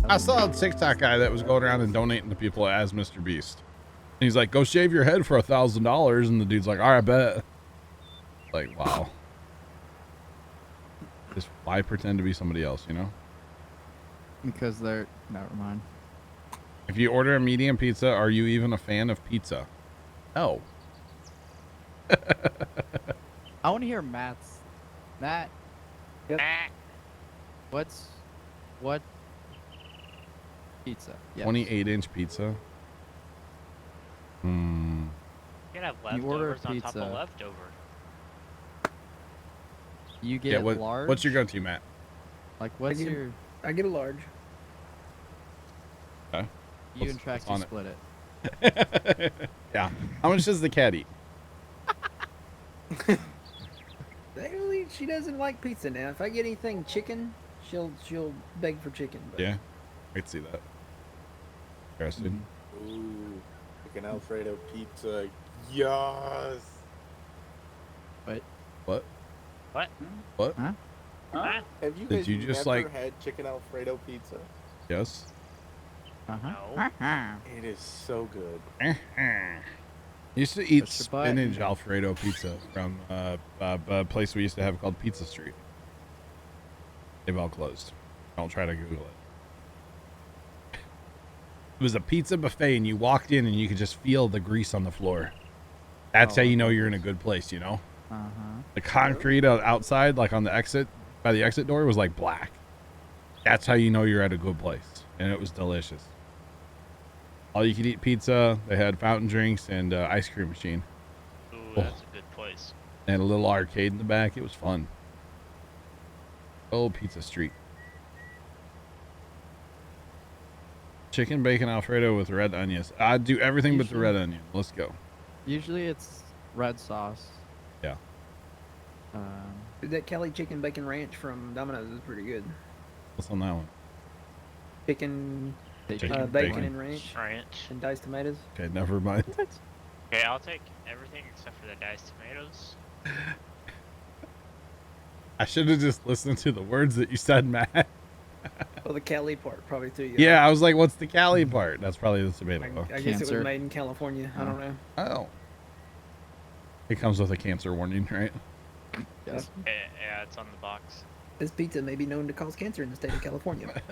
I saw a TikTok guy that was going around and donating to people as Mr. Beast. And he's like, go shave your head for $1,000. And the dude's like, all right, bet. Like, wow. Just why pretend to be somebody else, you know? Because they're... Never mind. If you order a medium pizza, are you even a fan of pizza? No. I want to hear Matt's. Matt. Yep. What pizza? Yes. 28-inch pizza. You can have You order leftovers on top pizza. of leftover. You get Yeah, large? what's your go-to, Matt? Like, what's your... I get a large. Okay. You and Traxy on it? split it. Yeah. How much does the cat eat? She doesn't like pizza now. If I get anything chicken, she'll beg for chicken. But Yeah. I can see that. Interesting. Ooh, chicken Alfredo pizza. Yes. Wait. What? What? What? Huh? Huh? Have you Did guys you just, never like- had chicken Alfredo pizza? Yes. Uh-huh. No. It is so good. Used to eat Push the button. spinach Alfredo pizza from a place we used to have called Pizza Street. They've all closed. Don't try to Google it. It was a pizza buffet, and you walked in, and you could just feel the grease on the floor. That's how you know you're in a good place, you know? Uh-huh. The concrete outside, like on the exit, by the exit door, was like black. That's how you know you're at a good place. And it was delicious. All you could eat pizza. They had fountain drinks and ice cream machine. Ooh, that's a good place. And a little arcade in the back. It was fun. Oh, Pizza Street. Chicken bacon Alfredo with red onions. I'd do everything but the red onion. Let's go. Usually it's red sauce. Yeah. that Kelly chicken bacon ranch from Domino's is pretty good. What's on that one? Chicken, Chicken bacon and ranch Ranch. and diced tomatoes. Okay, never mind. Okay, I'll take everything except for the diced tomatoes. I should have just listened to the words that you said, Matt. Well, the Cali part probably threw you. Yeah, I was like, what's the Cali part? That's probably the tomato. I guess it Cancer. was made in California. I don't know. Oh. It comes with a cancer warning, right? Yes. Yeah, it's on the box. This pizza may be known to cause cancer in the state of California.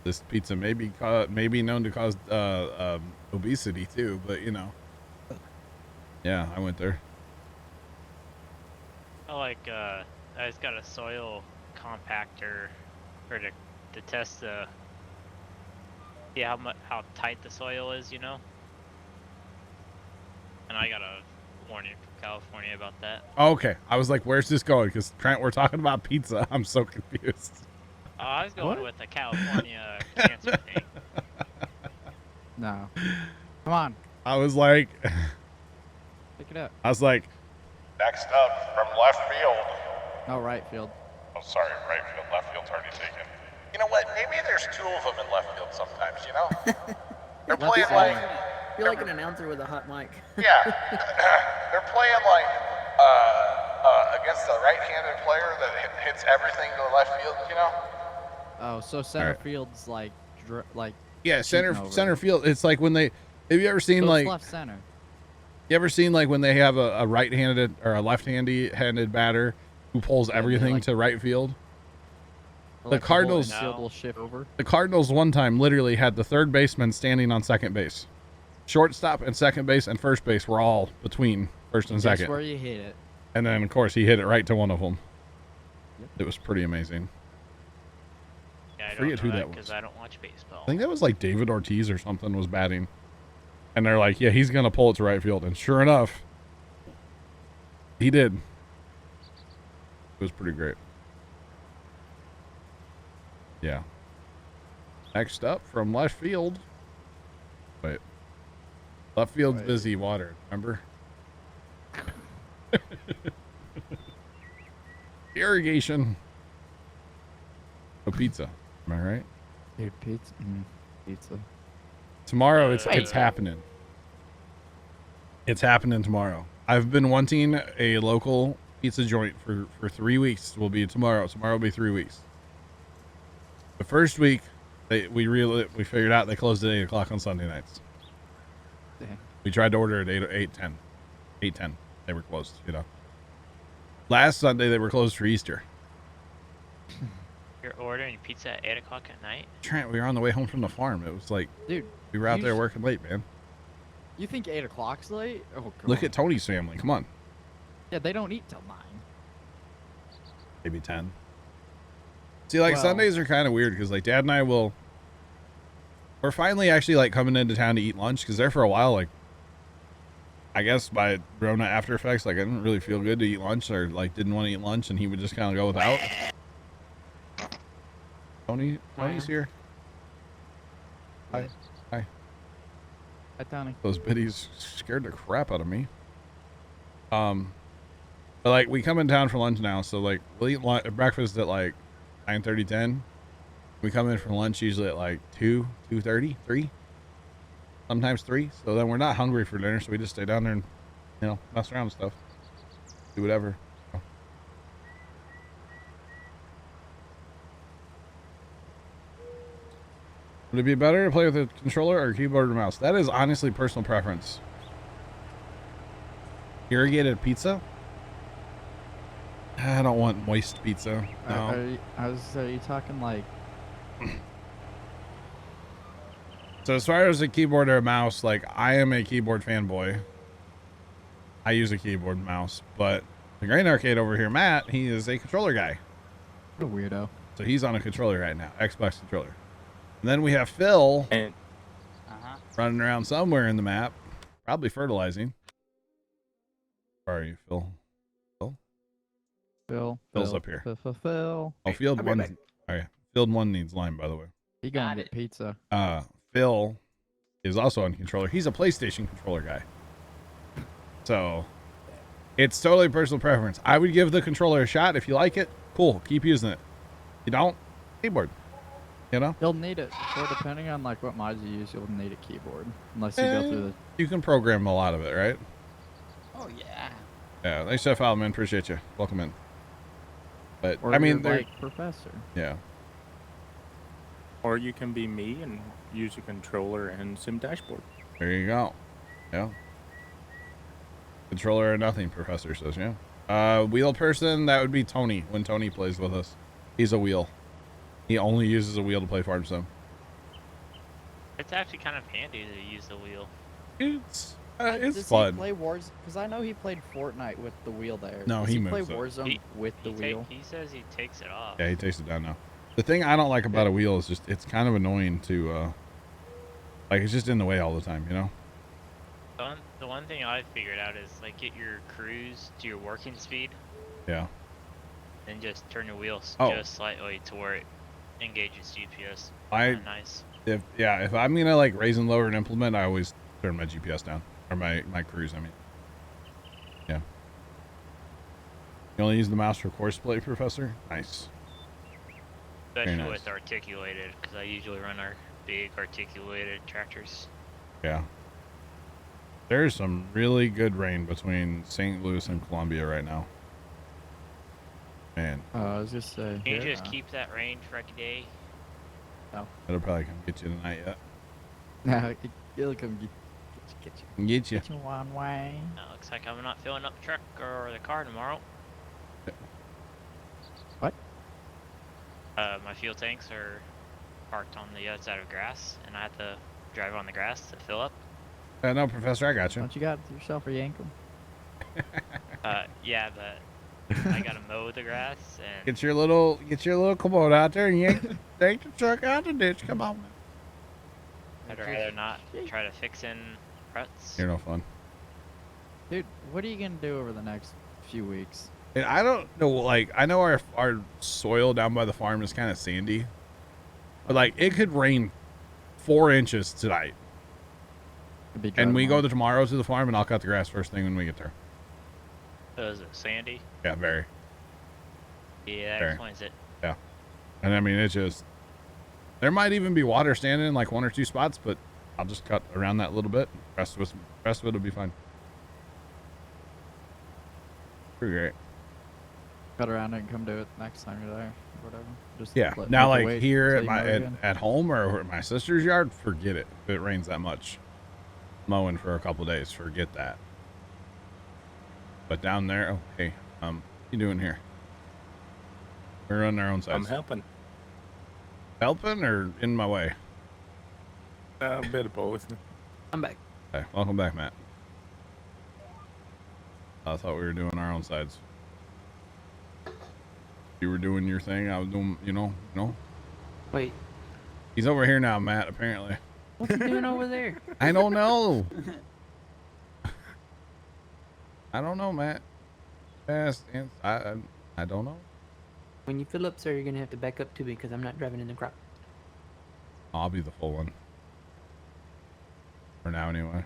This pizza may be known to cause obesity too, but you know. Yeah, I went there. I like, I just got a soil compactor for to test the, how tight the soil is, you know? And I got a warning from California about that. Oh, okay, I was like, "Where's this going?" Because Trent, we're talking about pizza. I'm so confused. Oh, I was going What? with the California cancer thing. No. Come on. I was like, Pick it up. next up from left field. Oh, right field. Oh, sorry, right field. Left field's already taken. You know what? Maybe there's two of them in left field sometimes. You know, they're Left playing center. like. You're like an announcer with a hot mic. Yeah, they're playing like against the right-handed player that hits everything to the left field. You know? Oh, so center Alright. field's like, Yeah, Shooting over. center field. It's like when they. Have you ever seen so it's like? left center. You ever seen like when they have a right-handed or a left-handed batter who pulls everything like- to right field? Or like Cardinals- whole infield will shift over. The Cardinals one time literally had the third baseman standing on second base. Shortstop and second base and first base were all between first and Guess second. where you hit it. And then, of course, he hit it right to one of them. Yep. It was pretty amazing. Yeah, I Forget don't know who that because was. I don't watch baseball. I think that was like David Ortiz or something was batting. And they're like, yeah, he's going to pull it to right field. And sure enough, he did. It was pretty great. Yeah. Next up from left field. Wait. Left field's Right. busy water, remember? Irrigation. Oh, pizza. Am I right? Dude, pizza. Pizza. Tomorrow it's Wait. happening. It's happening tomorrow. I've been wanting a local pizza joint for 3 weeks. Will be tomorrow. Tomorrow will be 3 weeks. The first week, we figured out they closed at 8 o'clock on Sunday nights. Dang. We tried to order at 8:10. They were closed, you know. Last Sunday, they were closed for Easter. You're ordering pizza at 8 o'clock at night? Trent, we were on the way home from the farm. It was like, Dude, we were out you there sh- working late, man. you think 8 o'clock's late? Oh, come Look on. at Tony's family. Come on. Yeah, they don't eat till 9. Maybe 10. See, like, Well- Sundays are kind of weird because, like, Dad and I we're finally actually, like, coming into town to eat lunch because there for a while, like, I guess by Rona after effects, like, I didn't really feel good to eat lunch or, like, didn't want to eat lunch and he would just kind of go without. Tony's here. Hi. Hi, Tony. Those biddies scared the crap out of me. But like we come in town for lunch now, so like we'll eat breakfast at like 9:30, 10. We come in for lunch usually at like 2:30, 3, sometimes 3. So then we're not hungry for dinner, so we just stay down there and, you know, mess around and stuff, do whatever. Would it be better to play with a controller or keyboard or mouse? That is honestly personal preference. Irrigated pizza? I don't want moist pizza. No. Are you talking like... So as far as a keyboard or a mouse, like I am a keyboard fanboy. I use a keyboard and mouse, but the Grain Arcade over here, Matt, he is a controller guy. What a weirdo. So he's on a controller right now, Xbox controller. And then we have Phil And running around somewhere in the map, probably fertilizing. Where are you, Phil? Phil's up here. Phil. Oh, field I'll be one. back. Oh yeah, field one needs lime, by the way. He gonna get pizza. Phil is also on controller. He's a PlayStation controller guy. So it's totally personal preference. I would give the controller a shot. If you like it, cool, keep using it. You don't, keyboard. You know, You'll need it. So depending on like what mods you use, you'll need a keyboard. Unless you go through the... you can program a lot of it, right? Oh yeah. Yeah, thanks, Chef Alman. Appreciate you. Welcome in. But Or I mean, you're they're like Professor. yeah. or you can be me and use a controller and sim dashboard. There you go. Yeah. Controller or nothing, Professor says, yeah. Wheel person, that would be Tony when Tony plays with us. He's a wheel. He only uses a wheel to play Farm Sim. It's actually kind of handy to use the wheel. It's Does fun. he play Warzone? Because I know he played Fortnite with the wheel there. No, Does he play moves it. Warzone with the wheel. He says he takes it off. Yeah, he takes it down now. The thing I don't like about a wheel is just it's kind of annoying to like it's just in the way all the time, you know? The one thing I figured out is like get your cruise to your working speed, Yeah. then just turn your wheels Oh. just slightly to where it engages GPS. Nice. If I'm gonna like raise and lower an implement, I always turn my GPS down. Or my cruise, I mean. Yeah. You only use the mouse for course play, Professor? Nice. Especially nice. with articulated, because I usually run our big articulated tractors. Yeah. There's some really good rain between St. Louis and Columbia right now. Man, I was just saying. Can you just keep that rain for a day? that'll probably come get you tonight yet. No, it'll come get you. Get you. Get you one way. Looks like I'm not filling up the truck or the car tomorrow. What? My fuel tanks are parked on the other side of grass, and I have to drive on the grass to fill up. No, Professor, I got you. Don't you got it yourself or yank 'em? Yeah, but I gotta mow the grass and Get your little Kubota out there and yank take the truck out the ditch. Come on, man. I'd rather not try to fix in ruts. You're no fun. Dude, what are you gonna do over the next few weeks? And I don't know, like, I know our soil down by the farm is kind of sandy, but like it could rain 4 inches tonight, Could be and we driving go tomorrow to the farm, and I'll cut the grass first thing when we get there. Is it sandy? Yeah, very. Yeah, that Fair. explains it. And I mean, it's just there might even be water standing in like 1 or 2 spots, but I'll just cut around that a little bit. Rest of it will be fine. Pretty great. cut around and come do it next time you're there, or whatever. Just Yeah. let Now, people like wait here until at you my mow again. at home or at my sister's yard, forget it. If it rains that much, mowing for a couple days, forget that. But down there, oh hey, what you doing here? We're on our own sides. I'm helping. Helping or in my way? A bit of both. I'm back. Okay, welcome back, Matt. I thought we were doing our own sides. You were doing your thing. I was doing, you know. Wait, He's over here now, Matt. Apparently. what's he doing over there? I don't know. I don't know, Matt. Fast and I don't know. When you fill up, sir, you're gonna have to back up to me because I'm not driving in the crop. I'll be the full one. For now, anyway.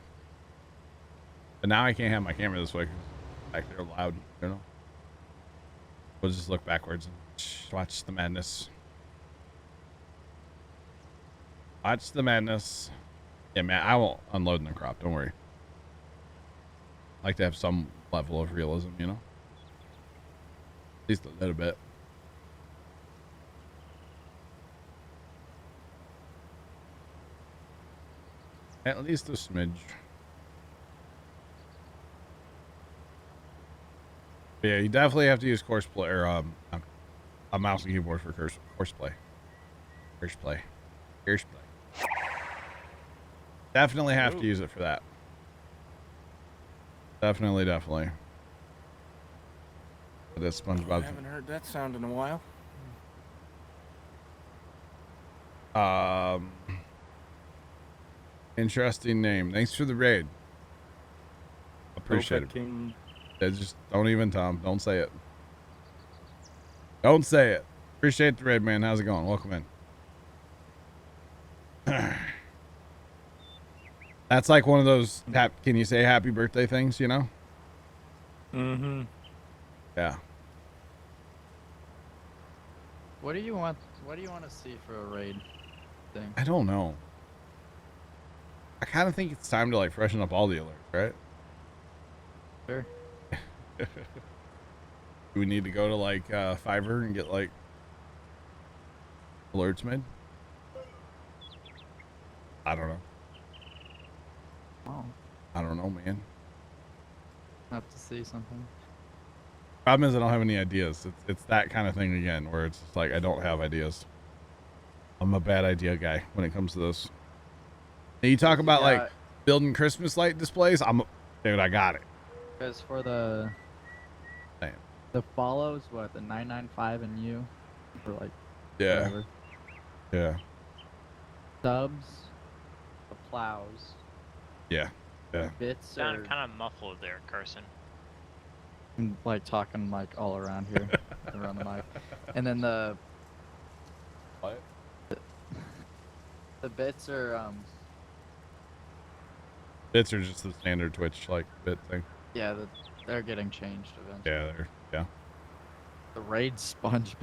But now I can't have my camera this way because back there loud, you know. We'll just look backwards and watch the madness. Watch the madness. Yeah, man, I won't unload in the crop. Don't worry. I like to have some level of realism, you know. At least a little bit. At least a smidge. But yeah, you definitely have to use courseplay or a mouse and keyboard for courseplay. Courseplay. Definitely have to use it for that. Definitely. But that's I SpongeBob. haven't heard that sound in a while. Interesting name. Thanks for the raid. Appreciate it. King. Just don't even, Tom. Don't say it. Don't say it. Appreciate the raid, man. How's it going? Welcome in. That's like one of those, can you say happy birthday things, you know? Mm-hmm. Yeah. What do you want? What do you want to see for a raid thing? I don't know. I kind of think it's time to like freshen up all the alerts, right? Sure. Do we need to go to like Fiverr and get like alerts made? I don't know. Oh, I don't know, man. have to see something. Problem is I don't have any ideas. It's that kind of thing again, where it's just like I don't have ideas. I'm a bad idea guy when it comes to this. And you talk about like building Christmas light displays. Dude, I got it. Because for the Damn. the follows, what, the 995 and you, for like Yeah. whatever. Yeah. Subs, the plows, Yeah. Yeah. bits Sound are kind of muffled there, Carson. I'm, like talking like all around here, around the mic, and then the What? the bits are Bits are just the standard Twitch like bit thing. yeah, they're getting changed eventually. Yeah. The raid SpongeBob.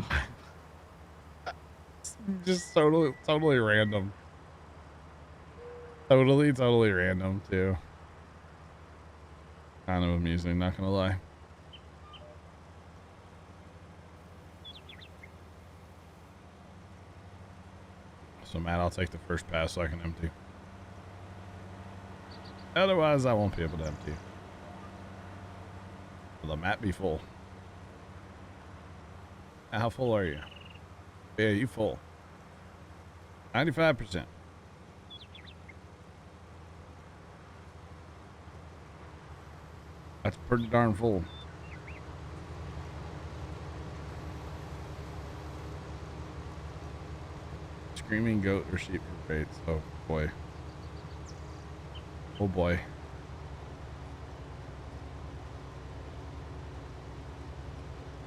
Just totally random. Totally random too. Kind of amusing, not gonna lie. So Matt, I'll take the first pass so I can empty. Otherwise, I won't be able to empty. Will the map be full? How full are you? Yeah, you full. 95%. That's pretty darn full. Screaming goat or sheep for rates. Oh boy. Oh boy.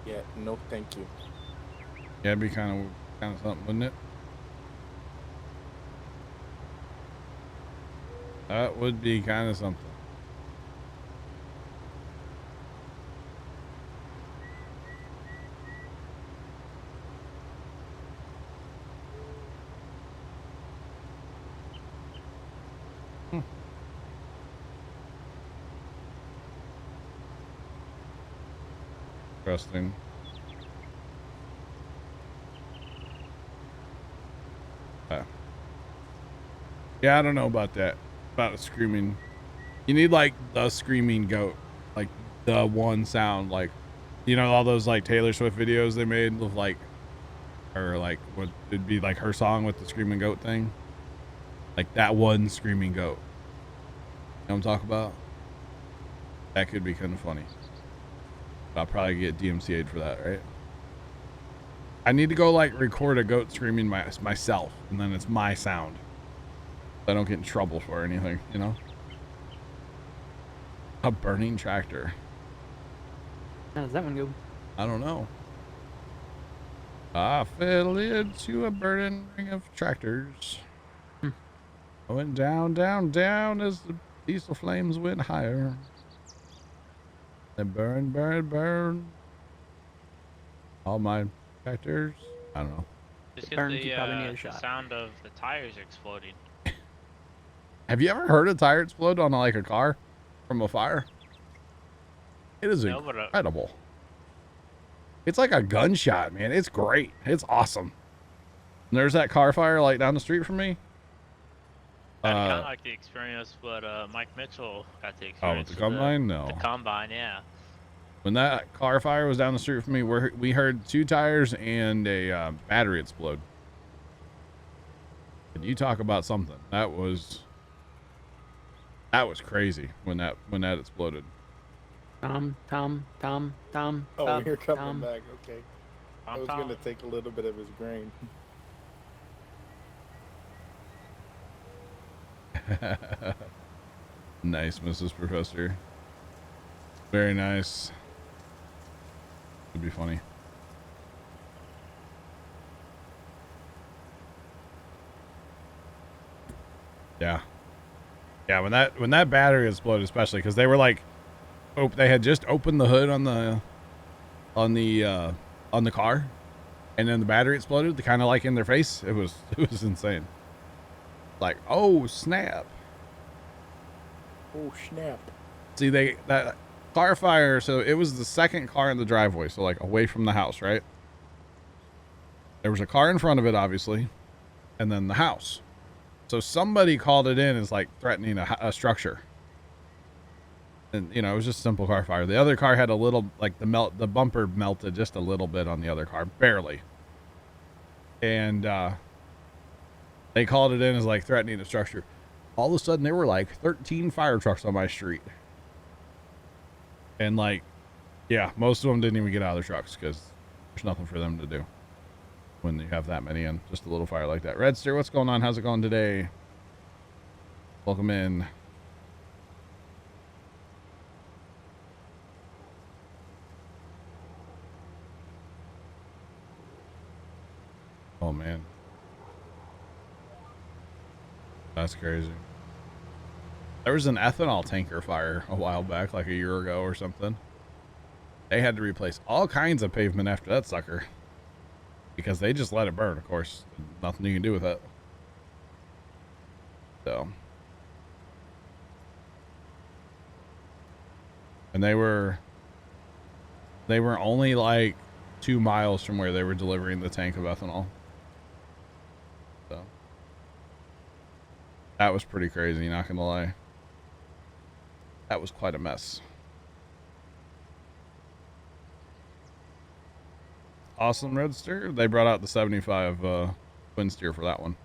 Yeah, no thank you. Yeah, it'd be kind of something, wouldn't it? That would be kind of something. Interesting. Yeah, I don't know about that. About a screaming. You need like the screaming goat, like the one sound, like, you know, all those like Taylor Swift videos they made of like, or like what it'd be like her song with the screaming goat thing, like that one screaming goat. You know what I'm talking about? That could be kind of funny. I'll probably get DMCA'd for that, right? I need to go like record a goat screaming myself, and then it's my sound. I don't get in trouble for anything, you know? A burning tractor. How does that one go? I don't know. I fell into a burning ring of tractors. I went down, down, down as the diesel flames went higher. They burn, burn, burn. All my tractors. I don't know. Just Burns, get you probably need a the shot. sound of the tires exploding. Have you ever heard a tire explode on like a car from a fire? It is No, but, incredible. It's like a gunshot, man. It's great. It's awesome. And there's that car fire like down the street from me. I kind of like the experience, but Mike Mitchell got the experience. with the combine? No. The combine, yeah. When that car fire was down the street from me, we heard 2 tires and a battery explode. And you talk about something. That was crazy when that exploded. Tom. Oh, you're coming back. Okay. I was going to Tom. take a little bit of his grain. Nice, Mrs. Professor. Very nice. Would be funny. Yeah. Yeah, when that battery exploded, especially because they were like, they had just opened the hood on the car, and then the battery exploded, kind of like in their face. It was insane. Like, oh snap! Oh, snap. See, that car fire. So it was the second car in the driveway, so like away from the house, right? There was a car in front of it, obviously, and then the house. So somebody called it in as like threatening a structure. And, you know, it was just a simple car fire. The other car had a little, like the bumper melted just a little bit on the other car, barely. And they called it in as like threatening a structure. All of a sudden there were like 13 fire trucks on my street. And like, yeah, most of them didn't even get out of their trucks because there's nothing for them to do when you have that many in just a little fire like that. Redster, what's going on? How's it going today? Welcome in. Oh man, that's crazy. There was an ethanol tanker fire a while back, like a year ago or something. They had to replace all kinds of pavement after that sucker because they just let it burn. Of course, nothing you can do with it. So, and they were only like 2 miles from where they were delivering the tank of ethanol. So that was pretty crazy, not gonna lie. That was quite a mess. Awesome, Redster. They brought out the 75 twin steer for that one,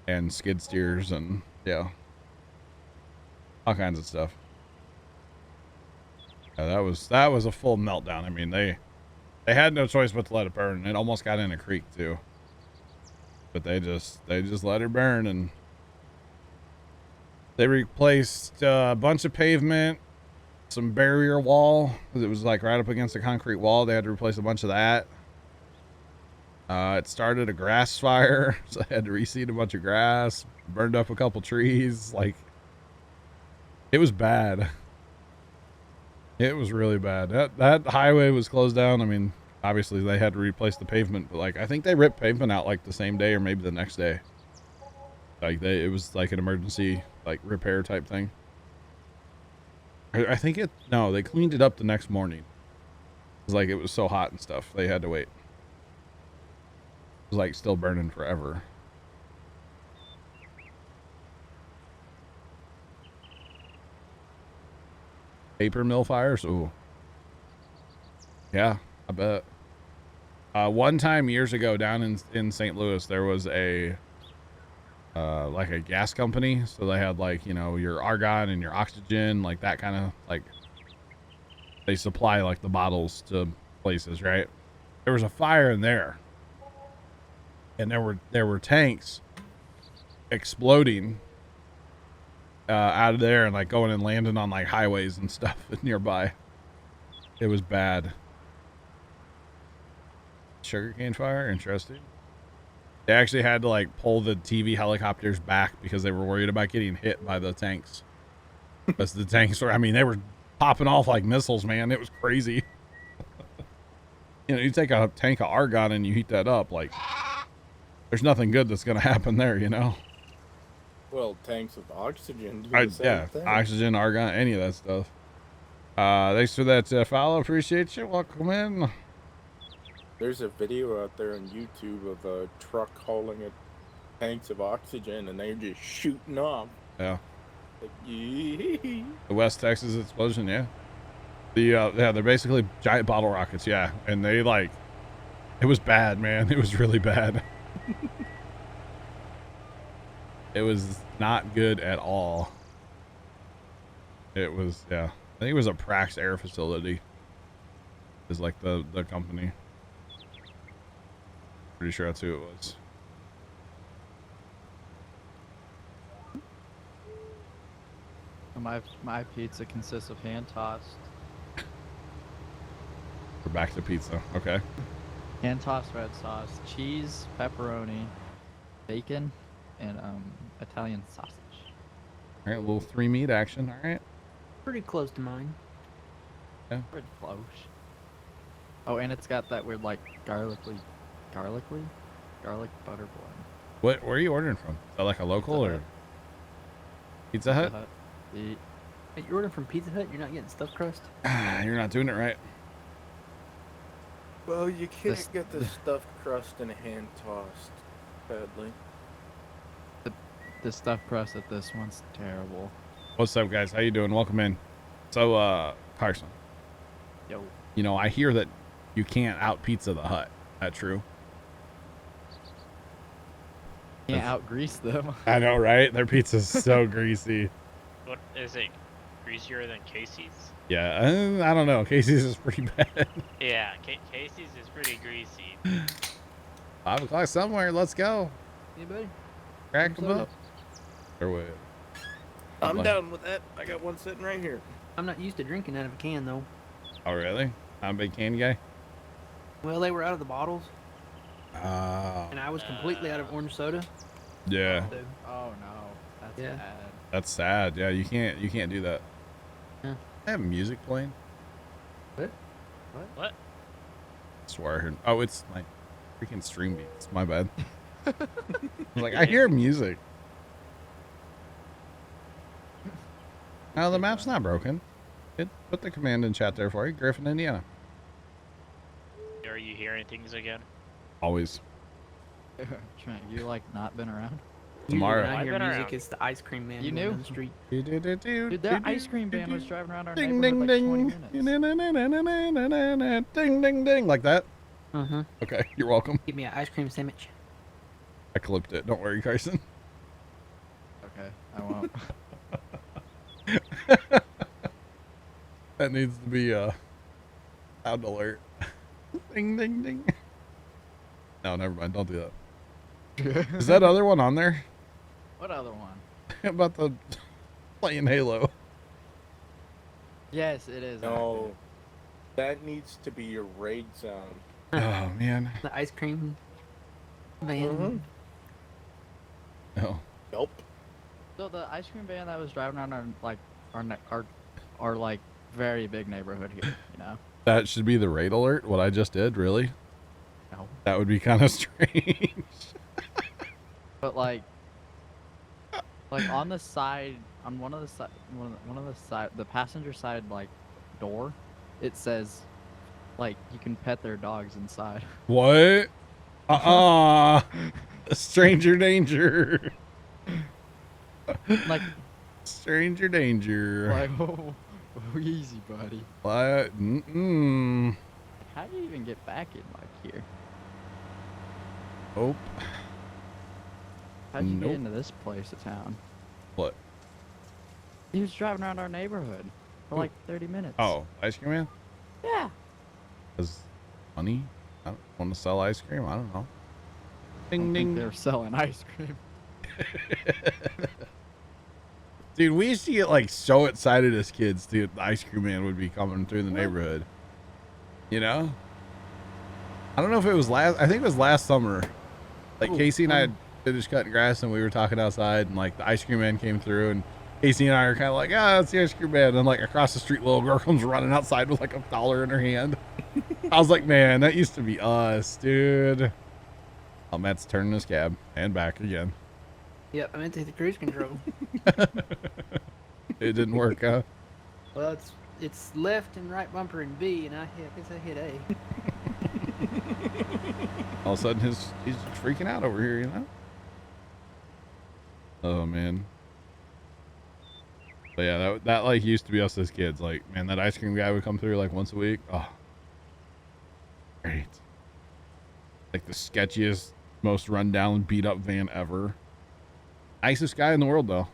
and skid steers, and yeah, all kinds of stuff. Yeah, that was a full meltdown. I mean, they had no choice but to let it burn. It almost got in a creek too, but they just let it burn, and they replaced a bunch of pavement, some barrier wall, because it was like right up against a concrete wall. They had to replace a bunch of that. It started a grass fire, so I had to reseed a bunch of grass, burned up a couple trees. Like, it was bad. It was really bad. That highway was closed down. I mean, obviously they had to replace the pavement, but like, I think they ripped pavement out like the same day or maybe the next day. Like it was like an emergency, like repair type thing. I think they cleaned it up the next morning. It was like, it was so hot and stuff. They had to wait. It was like still burning forever. Paper mill fires. Ooh. Yeah, I bet. One time years ago down in St. Louis, there was a like a gas company. So they had like, you know, your argon and your oxygen, like that kind of like, they supply like the bottles to places, right? There was a fire in there. And there were tanks exploding out of there and like going and landing on like highways and stuff nearby. It was bad. Sugarcane fire, interesting. They actually had to like pull the TV helicopters back because they were worried about getting hit by the tanks. Because the tanks were, I mean, they were popping off like missiles, man. It was crazy. You know, you take a tank of argon and you heat that up, like there's nothing good that's going to happen there, you know? Well, tanks with oxygen do the same Yeah, thing. oxygen, argon, any of that stuff. Thanks for that follow. Appreciate you. Welcome in. There's a video out there on YouTube of a truck hauling tanks of oxygen, and they're just shooting off. Yeah. Like, yee. The West Texas explosion, yeah. Yeah, they're basically giant bottle rockets, yeah. And they like, it was bad, man. It was really bad. It was not good at all. It was, yeah. I think it was a Prax Air Facility. Is like the company. Pretty sure that's who it was. My pizza consists of hand tossed. We're back to pizza. Okay. Hand tossed red sauce, cheese, pepperoni, bacon, and Italian sausage. All right, a little 3 meat action. All right. Pretty close to mine. Pretty close. Oh, and it's got that weird like garlic butter blend. Where are you ordering from? Is that like a local Pizza or Hut. Pizza Hut? The Hey, you're ordering from Pizza Hut? You're not getting stuffed crust? You're not doing it right. Well, you can't This- get the stuffed crust and hand tossed, sadly. the stuffed crust at this one's terrible. What's up, guys? How you doing? Welcome in. So, Carson, Yo. you know, I hear that you can't out pizza the Hut. That true? Can't out grease them. I know, right? Their pizza's so greasy. What is it? Greasier than Casey's? Yeah, I don't know. Casey's is pretty bad. Yeah, Casey's is pretty greasy. 5 o'clock somewhere. Let's go. Anybody? Crack Some them soda? up. Or what? I'm Like- down with that. I got one sitting right here. I'm not used to drinking out of a can, though. Oh, really? I'm a big candy guy. Well, they were out of the bottles, Oh, and I was completely out of orange soda. yeah. So, Oh no, that's Yeah. bad. That's sad. Yeah, you can't do that. Yeah. I have music playing. What? I swear I heard. Oh, it's my freaking stream beats. My bad. I was like, I hear music. No, the map's not broken. It put the command in chat there for you, Griffin, Indiana. Are you hearing things again? Always. Trent, you like not been around? Tomorrow. Usually when I I've hear been music, around. it's the ice cream man You going knew? down the street. Dude, that ice cream van was driving around our Ding, neighborhood ding, like 20 ding. minutes. Ding, ding, ding. Like that? Uh-huh. Okay, you're welcome. Give me an ice cream sandwich. I clipped it. Don't worry, Carson. Okay, I won't. That needs to be sound alert. Ding, ding, ding. No, never mind. Don't do that. Is that other one on there? What other one? About the playing Halo? Yes, it is. No, that needs to be your raid sound. Oh, man. The ice cream van. Mhm. No. Nope. So the ice cream van that was driving around our like very big neighborhood here, you know? That should be the raid alert, what I just did, really? No. That would be kind of strange. But like on the side, on one of the side, one of the side, the passenger side like door, it says like you can pet their dogs inside. What? Stranger danger. Like Stranger danger. like Oh, easy, buddy. What? Mm-mm. How do you even get back in like here? Nope. How'd you Nope. get into this place of town? What? He was driving around our neighborhood for Who? like 30 minutes. Oh, ice cream man? Yeah. Because money? I don't want to sell ice cream. I don't know. I Ding don't think ding. they were selling ice cream. Dude, we used to get like so excited as kids, dude. The ice cream man would be coming through the neighborhood. You know? I don't know if it was I think it was last summer. Like Oh, Casey and I had finished cutting grass and we were talking outside and like the ice cream man came through and Casey and I are kind of like, ah, that's the ice cream man. And like across the street, little girl comes running outside with like $1 in her hand. I was like, man, that used to be us, dude. Oh, Matt's turning his cab and back again. Yep, I meant to hit the cruise control. It didn't work, huh? Well, it's left and right bumper in B, and I guess I hit A. All of a sudden, he's freaking out over here, you know? Oh, man. But yeah, that like used to be us as kids. Like, man, that ice cream guy would come through like once a week. Oh, great. Like the sketchiest, most rundown, beat up van ever. Nicest guy in the world, though.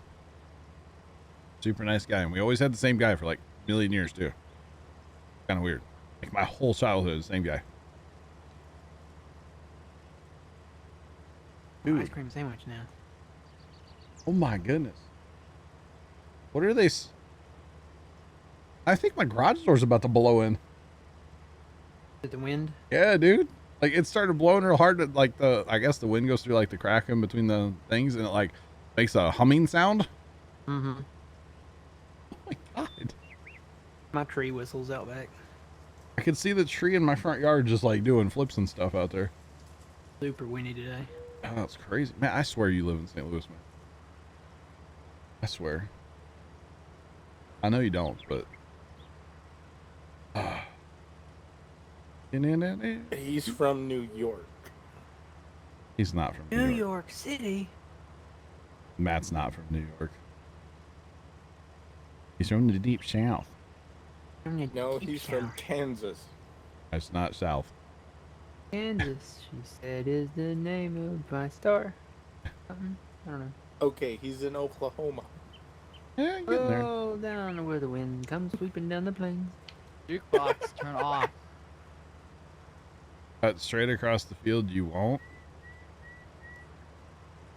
Super nice guy. And we always had the same guy for like a million years, too. Kind of weird. Like my whole childhood, same guy. Dude. Ice cream sandwich now. Oh my goodness. What are they? I think my garage door's about to blow in. Is it the wind? Yeah, dude. Like it started blowing real hard. Like I guess the wind goes through like the crack in between the things and it like makes a humming sound. Mm-hmm. Oh my God. My tree whistles out back. I could see the tree in my front yard just like doing flips and stuff out there. Super windy today. Oh, that's crazy. Man, I swear you live in St. Louis, man. I swear. I know you don't, but He's from New York. he's not from New York City. Matt's not from New York. He's from the deep south. No, he's from Kansas. That's not south. Kansas, she said, is the name of my star. Something? I don't know. Okay, he's in Oklahoma. Yeah, getting there. Oh, down where the wind comes sweeping down the plains. Jukebox, turn off. Cut straight across the field, you won't.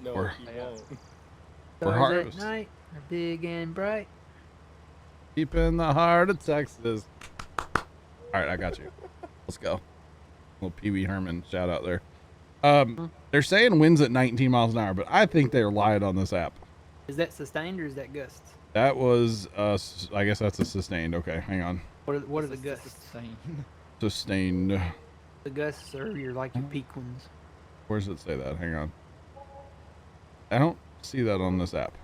No, Or- he won't. For Stars harvest. at night are big and bright. Deep in the heart of Texas. All right, I got you. Let's go. Little Pee Wee Herman shout out there. They're saying winds at 19 miles an hour, but I think they're lying on this app. Is that sustained or is that gusts? That was, I guess that's a sustained. Okay, hang on. What are the This is gusts? insane. Sustained. The gusts are your peak ones. Where does it say that? Hang on. I don't see that on this app.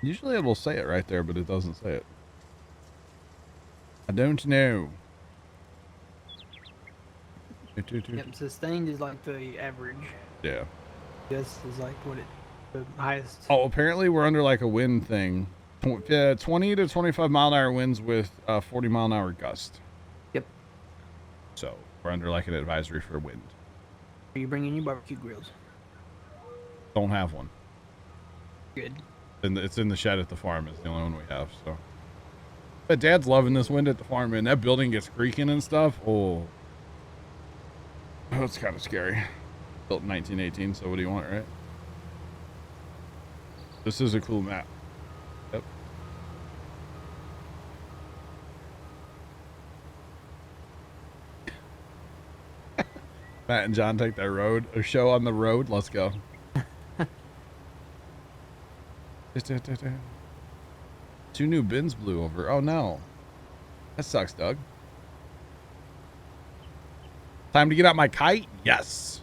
Usually it will say it right there, but it doesn't say it. I don't know. Yep, sustained is like the average. Yeah. Gust is like the highest. Oh, apparently we're under like a wind thing. 20 to 25 mile an hour winds with 40 mile an hour gust. Yep. So we're under like an advisory for wind. Are you bringing your barbecue grills? Don't have one. Good. And it's in the shed at the farm. It's the only one we have. So, but Dad's loving this wind at the farm, and that building gets creaking and stuff. Oh, it's kind of scary. Built in 1918. So what do you want, right? This is a cool map. Yep. Matt and John take that road, a show on the road. Let's go. Two new bins blew over. Oh no. That sucks, Doug. Time to get out my kite? Yes.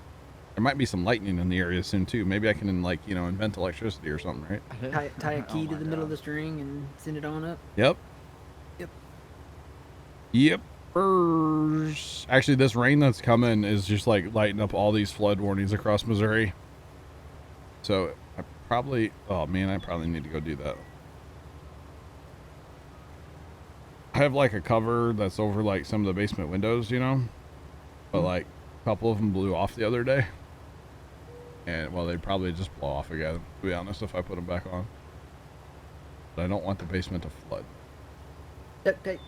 There might be some lightning in the area soon too. Maybe I can like, invent electricity or something, right? Tie a key Oh to my the middle of God. the string and send it on up. Yep. Yep. Yep. Actually, this rain that's coming is just like lighting up all these flood warnings across Missouri. So I probably, oh man, I probably need to go do that. I have like a cover that's over like some of the basement windows, you know, but like a couple of them blew off the other day, and well, they'd probably just blow off again, to be honest, if I put them back on. But I don't want the basement to flood. Duct tape.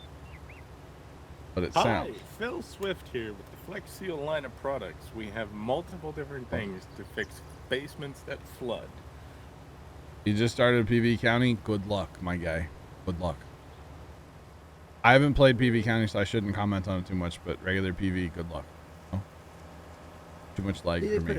But it Hi, sounds. Phil Swift here with the Flex Seal line of products. We have multiple different things to fix basements that flood. You just started PV County? Good luck, my guy. Good luck. I haven't played PV County, so I shouldn't comment on it too much, but regular PV, good luck. Oh. Too much lag See, for me.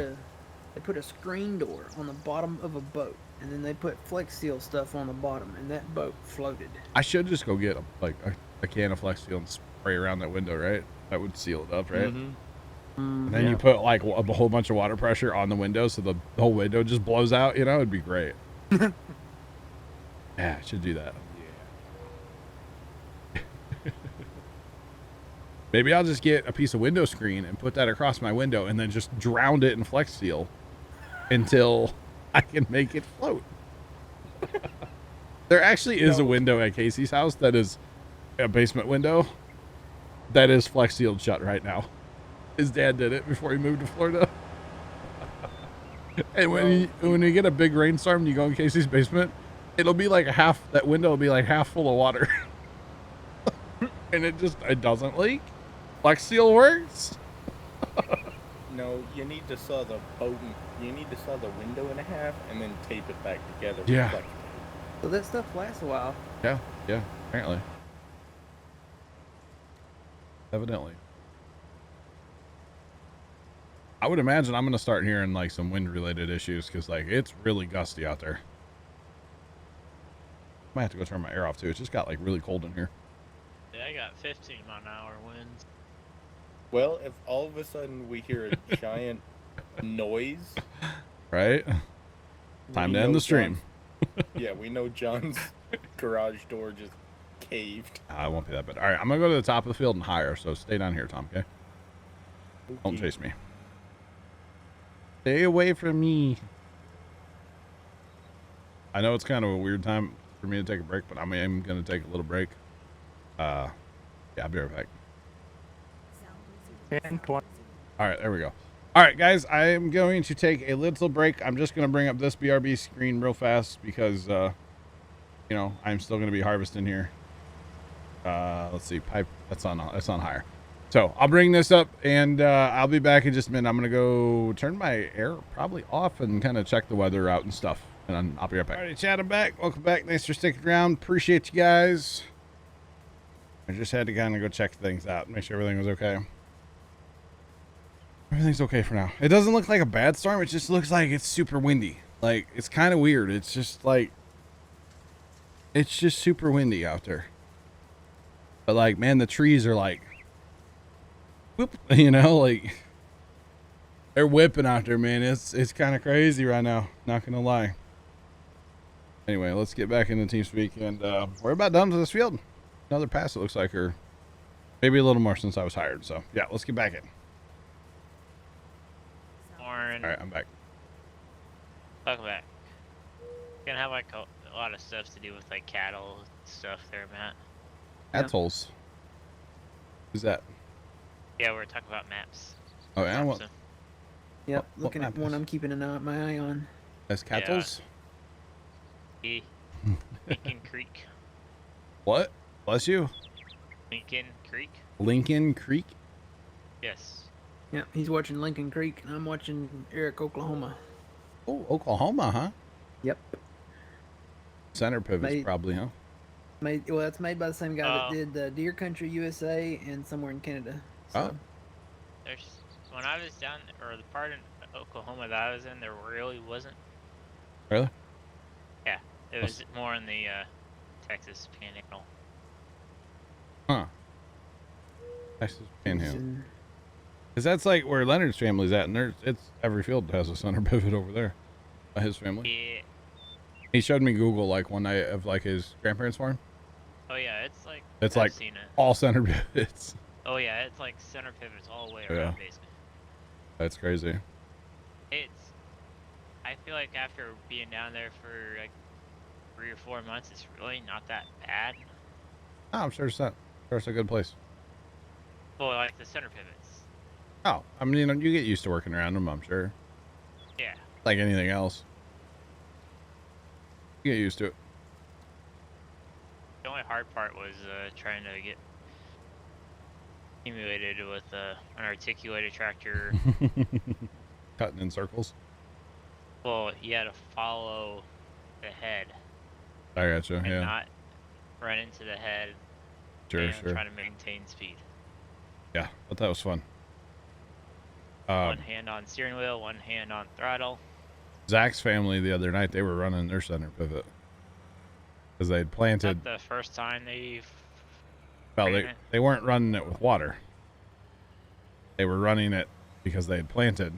they put a screen door on the bottom of a boat, and then they put Flex Seal stuff on the bottom, and that boat floated. I should just go get a can of Flex Seal and spray around that window, right? That would seal it up, right? And then you put like a whole bunch of water pressure on the window so the whole window just blows out, you know? It'd be great. Yeah, I should do that. Maybe I'll just get a piece of window screen and put that across my window and then just drown it in Flex Seal until I can make it float. There actually is a window at Casey's house that is a basement window that is Flex Sealed shut right now. His dad did it before he moved to Florida. And when you get a big rainstorm and you go in Casey's basement, it'll be like that window will be like half full of water. And it doesn't leak. Flex Seal works. No, you need to saw the boat. You need to saw the window in half and then tape it back together. with Yeah. flex tape. So that stuff lasts a while. Yeah, apparently. Evidently. I would imagine I'm going to start hearing like some wind related issues because like it's really gusty out there. Might have to go turn my air off too. It just got like really cold in here. Yeah, I got 15-mile-an-hour winds. Well, if all of a sudden we hear a giant noise, Right? Time we to end know the stream. yeah, we know John's garage door just caved. I won't be that bad. All right, I'm going to go to the top of the field and hire. So stay down here, Tom, okay? Don't Okay. chase me. Stay away from me. I know it's kind of a weird time for me to take a break, but I am going to take a little break. Yeah, I'll be right back. 10, 20. All right, there we go. All right, guys, I am going to take a little break. I'm just going to bring up this BRB screen real fast because, you know, I'm still going to be harvesting here. Let's see, pipe. That's on higher. So I'll bring this up and I'll be back in just a minute. I'm going to go turn my air probably off and kind of check the weather out and stuff. And then I'll be right back. All right, chat, I'm back. Welcome back. Thanks for sticking around. Appreciate you guys. I just had to kind of go check things out, make sure everything was okay. Everything's okay for now. It doesn't look like a bad storm. It just looks like it's super windy. Like, it's kind of weird. It's just like, it's just super windy out there. But like, man, the trees are like, whoop, you know, like they're whipping out there, man. It's kind of crazy right now. Not gonna lie. Anyway, let's get back into TeamSpeak, and we're about done with this field. Another pass, it looks like, or maybe a little more since I was hired. So yeah, let's get back in. Warren, All right, I'm back. welcome back. Gonna have like a lot of stuff to do with like cattle stuff there, Matt. Atolls. Who's that? Yeah, we're talking about maps. Oh, yeah. What? Thompson. Yep, What looking at map one is- I'm keeping my eye on. That's Cattles? E- Lincoln Creek. What? Bless you. Lincoln Creek? Lincoln Creek? Yes. Yep, he's watching Lincoln Creek, and I'm watching Eric, Oklahoma. Oh, Oklahoma, huh? Yep. Center pivots, Mate. probably, huh? Well, that's made by the same guy Oh. that did Deer Country, USA, and somewhere in Canada. So, Oh. There's when I was down, or the part in Oklahoma that I was in, there really wasn't. Really? Yeah, it was more in the Texas Panhandle. Huh. Texas Panhandle. and- Because that's like where Leonard's family's at, and it's every field has a center pivot over there. By his family. Yeah. He showed me Google like one night of like his grandparents' farm. Oh yeah, it's like. It's I've like seen it. all center pivots. Oh yeah, it's like center pivots all the way Yeah. around the basement. That's crazy. It's. I feel like after being down there for like 3 or 4 months, it's really not that bad. Oh, I'm sure it's not. Sure it's a good place. Well, like the center pivots. Oh, I mean, you get used to working around them, I'm sure. Yeah. Like anything else. You get used to it. The only hard part was trying to get simulated with an articulated tractor. Cutting in circles. Well, you had to follow the head I gotcha, and yeah. not run into the head. Sure, and sure. trying to maintain speed. Yeah, but that was fun. One hand on steering wheel, one hand on throttle. Zach's family the other night, they were running their center pivot. Because they'd planted. Not the first time they've. Well, they weren't running it with water. They were running it because they had planted.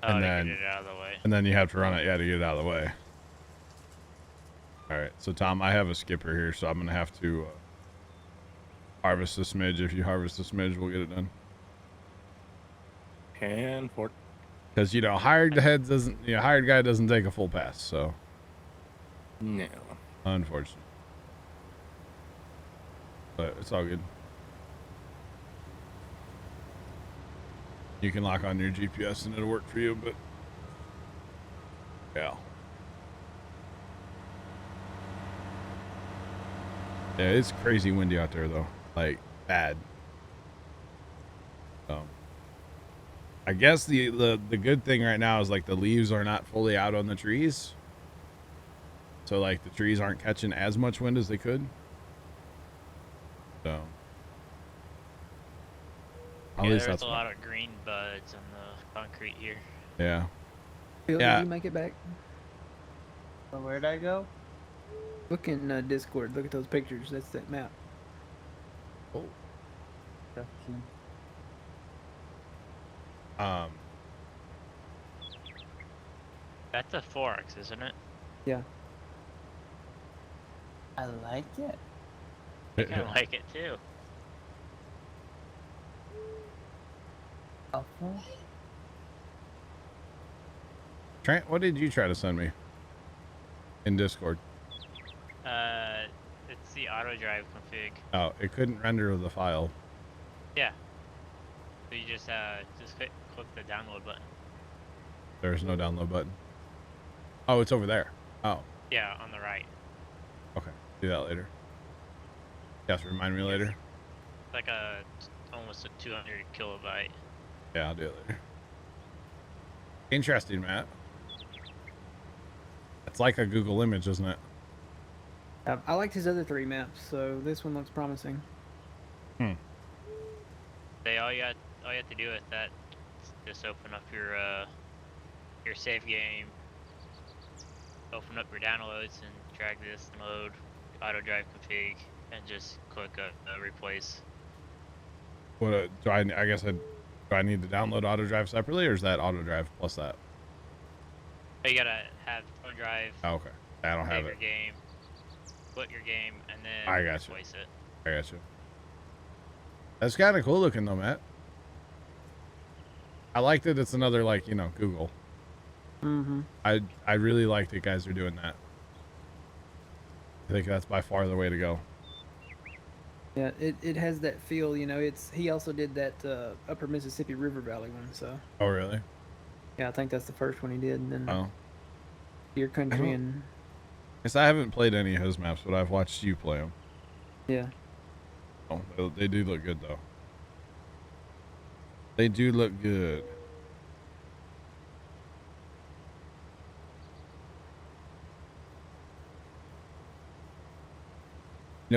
Oh, and to then, get it out of the way. And then you have to run it, yeah, to get it out of the way. All right, so Tom, I have a skipper here, so I'm going to have to harvest a smidge. If you harvest a smidge, we'll get it done. And for Because, hired guy doesn't take a full pass, so. no. Unfortunate. But it's all good. You can lock on your GPS and it'll work for you, but yeah. Yeah, it's crazy windy out there though. Like bad. So I guess the good thing right now is like the leaves are not fully out on the trees. So like the trees aren't catching as much wind as they could. So Yeah, there's a lot of green buds on the concrete here. Yeah. Phil, Yeah. did you make it back? Where'd I go? Look in Discord. Look at those pictures. That's that map. Oh. Gotcha. That's a 4X, isn't it? Yeah. I like it. I kind of like it too. Awful. Trent, what did you try to send me in Discord? It's the auto drive config. Oh, it couldn't render the file. Yeah. So you just click the download button. There's no download button. Oh, it's over there. Oh, Yeah, on the right. okay. Do that later. Yes, remind me later. It's like almost a 200 kilobyte. Yeah, I'll do it later. Interesting, Matt. It's like a Google image, isn't it? I liked his other 3 maps, so this one looks promising. All you have to do with that is just open up your save game, open up your downloads, and drag this mode, auto drive config, and just click replace. What do I guess do I need to download auto drive separately, or is that auto drive plus that? So you gotta have auto drive. Oh, okay. I don't have save it. your game, quit your game, and then I got you. replace it. I got you. That's kind of cool looking though, Matt. I like that it's another Google. Mm-hmm. I really like that guys are doing that. I think that's by far the way to go. Yeah, it has that feel, he also did that Upper Mississippi River Valley one, so Oh, really? yeah, I think that's the first one he did, and then Oh. Your Country don't- and Guess I haven't played any of his maps, but I've watched you play them. yeah. Oh, they do look good though. They do look good.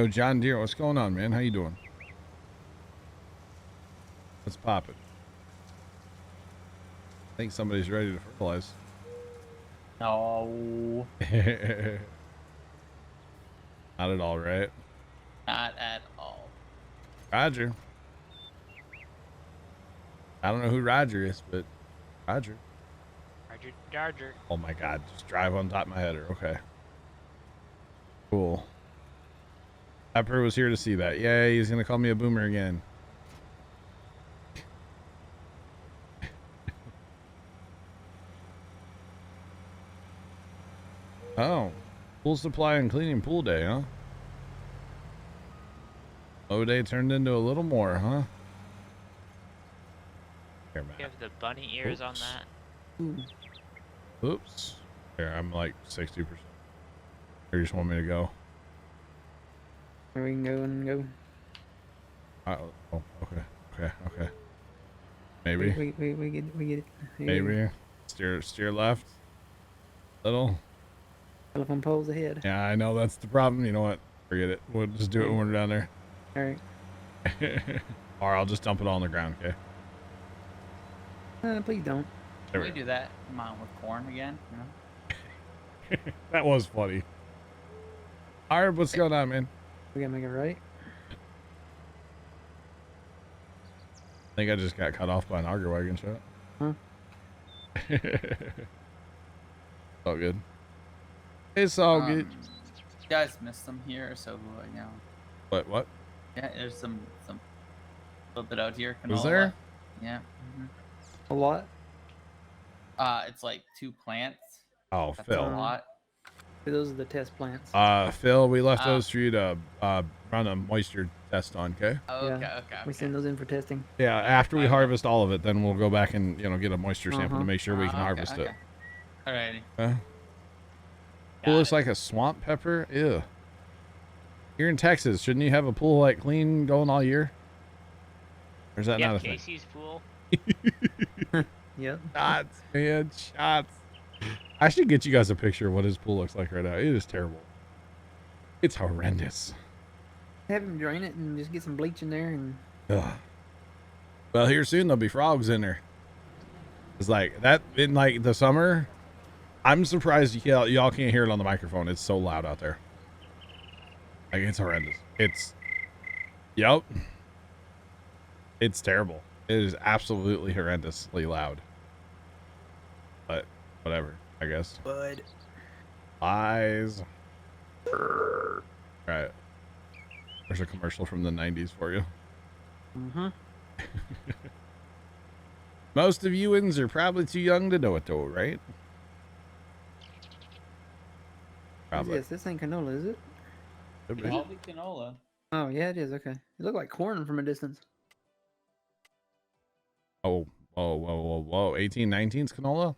John Deere, what's going on, man? How you doing? What's poppin'? I think somebody's ready to fertilize. No, Not at all, right? not at all. Roger. I don't know who Roger is, but Roger. Roger. Oh my God, just drive on top of my header. Okay. Cool. Pepper was here to see that. Yay, he's gonna call me a boomer again. Oh. Pool supply and cleaning pool day, huh? Low day turned into a little more, huh? Here, You Matt. have the bunny ears on Oops. that. Ooh. Oops. Here, I'm like 60%. Or you just want me to go? Here we can go and go. Oh, okay. Maybe. We get it. Here. Maybe. Steer left. Little. Telephone poles ahead. Yeah, I know that's the problem. You know what? Forget it. We'll just do it when we're down there. All right. Or I'll just dump it all on the ground, okay? Please don't. There Can we we go. do that? Come on, with corn again? You know? That was funny. Alright, what's going on, man? We gotta make it right. I think I just got cut off by an auger wagon shot. Huh? All good. It's all good. You guys missed them here, so you know. What? Yeah, there's some little bit out here. Was canola. there? Yeah. A lot. It's like 2 plants. Oh, That's Phil. a lot. Those are the test plants. Phil, we left Ah. those for you to run a moisture test on, okay? Oh, Yeah, okay. We send those in for testing. Yeah, after we Okay. harvest all of it, then we'll go back and, get a moisture sample to Uh-huh. make sure we can harvest it. Alrighty. Pool Got looks it. like a swamp pepper. Ew. You're in Texas. Shouldn't you have a pool like clean going all year? Or is that Yeah, not a thing? Casey's pool. Yep. Shots, man. Shots. I should get you guys a picture of what his pool looks like right now. It is terrible. It's horrendous. Have him drain it and just get some bleach in there and. Ugh. Well, here soon there'll be frogs in there. It's like that in like the summer. I'm surprised y'all can't hear it on the microphone. It's so loud out there. Like it's horrendous. Yep. It's terrible. It is absolutely horrendously loud. But whatever, I guess. Bud. Lies. Right. There's a commercial from the 90s for you. Mm-hmm. Most of you are probably too young to know it though, right? Probably. Yes, this ain't canola, is it? Could be. Probably canola. Oh yeah, it is. Okay. It looked like corn from a distance. Oh, whoa. 1819's canola?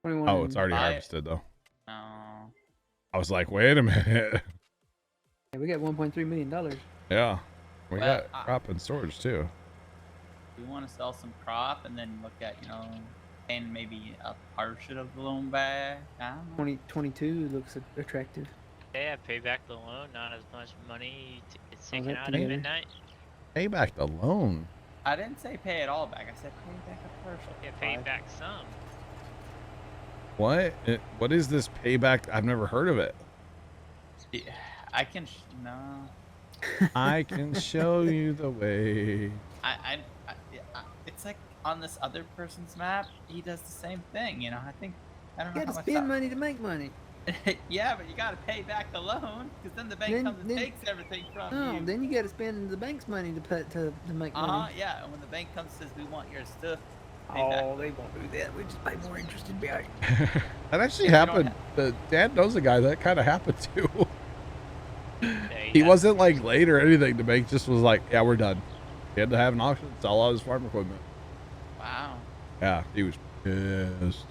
21. Oh, it's already I- harvested though. No. I was like, wait a minute. Yeah, we got $1.3 million. Yeah. We Well, got crop and storage too. We want to sell some crop and then look at, paying maybe a portion of the loan back. I don't know. 2022 looks attractive. Yeah, pay back the loan. Not as much money it's Oh, taken that out at together. midnight. Pay back the loan. I didn't say pay it all back. I said pay back a portion. Yeah, pay Five. back some. What? What is this payback? I've never heard of it. Yeah, I can. No. I can show you the way. It's like on this other person's map, he does the same thing. I think. I don't You know got to how much spend money to make money. Yeah, but you gotta pay back the loan, because then the bank Then- comes and then- takes everything from No, you. then you got to spend the bank's money to put to make money. Yeah, and when the bank comes and says we want your stuff, pay back. Oh, they won't do that. We just pay more interest in behind. That actually If you don't happened. The dad knows a guy that kind of happened to. He Yeah. wasn't like late or anything. The bank just was like, yeah, we're done. He had to have an auction, sell all his farm equipment. Wow. Yeah, he was pissed.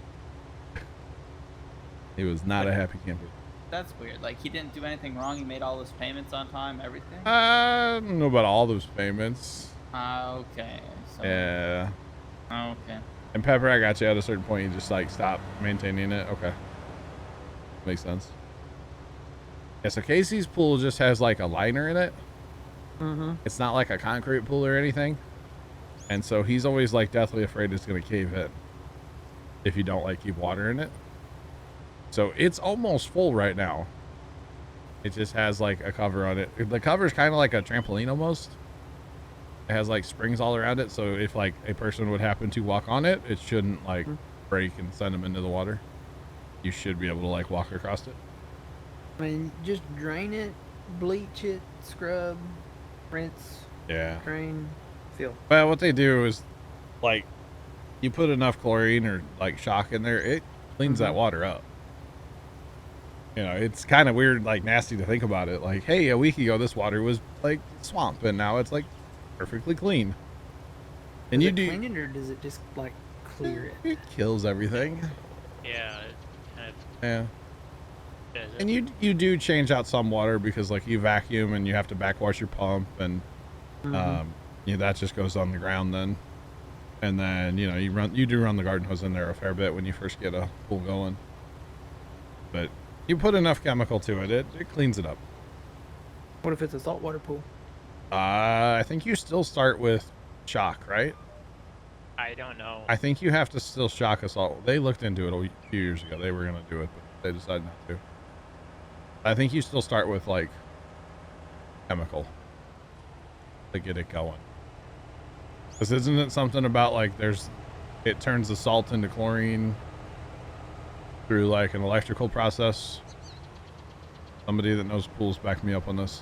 He was not a happy camper. That's weird. Like, he didn't do anything wrong. He made all those payments on time, everything. I don't know about all those payments. Okay. So, Yeah. Okay. And Pepper, I got you at a certain point. You just like stop maintaining it. Okay. Makes sense. Yeah, so Casey's pool just has like a liner in it. Mm-hmm. It's not like a concrete pool or anything. And so he's always like deathly afraid it's going to cave in if you don't like keep water in it. So it's almost full right now. It just has like a cover on it. The cover is kind of like a trampoline almost. It has like springs all around it. So if like a person would happen to walk on it, it shouldn't like break and send them into the water. You should be able to like walk across it. I mean, just drain it, bleach it, scrub, rinse, Yeah. drain, fill. Well, what they do is like you put enough chlorine or like shock in there, it cleans that water up. You know, it's kind of weird, like nasty to think about it. Like, hey, a week ago this water was like swamp, and now it's like perfectly clean. And Does you it do clean it, or does it just like clear it? it kills everything. Yeah, it kind of Yeah. does it. And you do change out some water because like you vacuum and you have to backwash your pump, and that just goes on the ground then. And then you do run the garden hose in there a fair bit when you first get a pool going. But you put enough chemical to it, it cleans it up. What if it's a saltwater pool? I think you still start with shock, right? I don't know. I think you have to still shock us all. They looked into it a few years ago. They were going to do it, but they decided not to. I think you still start with like chemical to get it going. Because isn't it something about like it turns the salt into chlorine through like an electrical process? Somebody that knows pools back me up on this.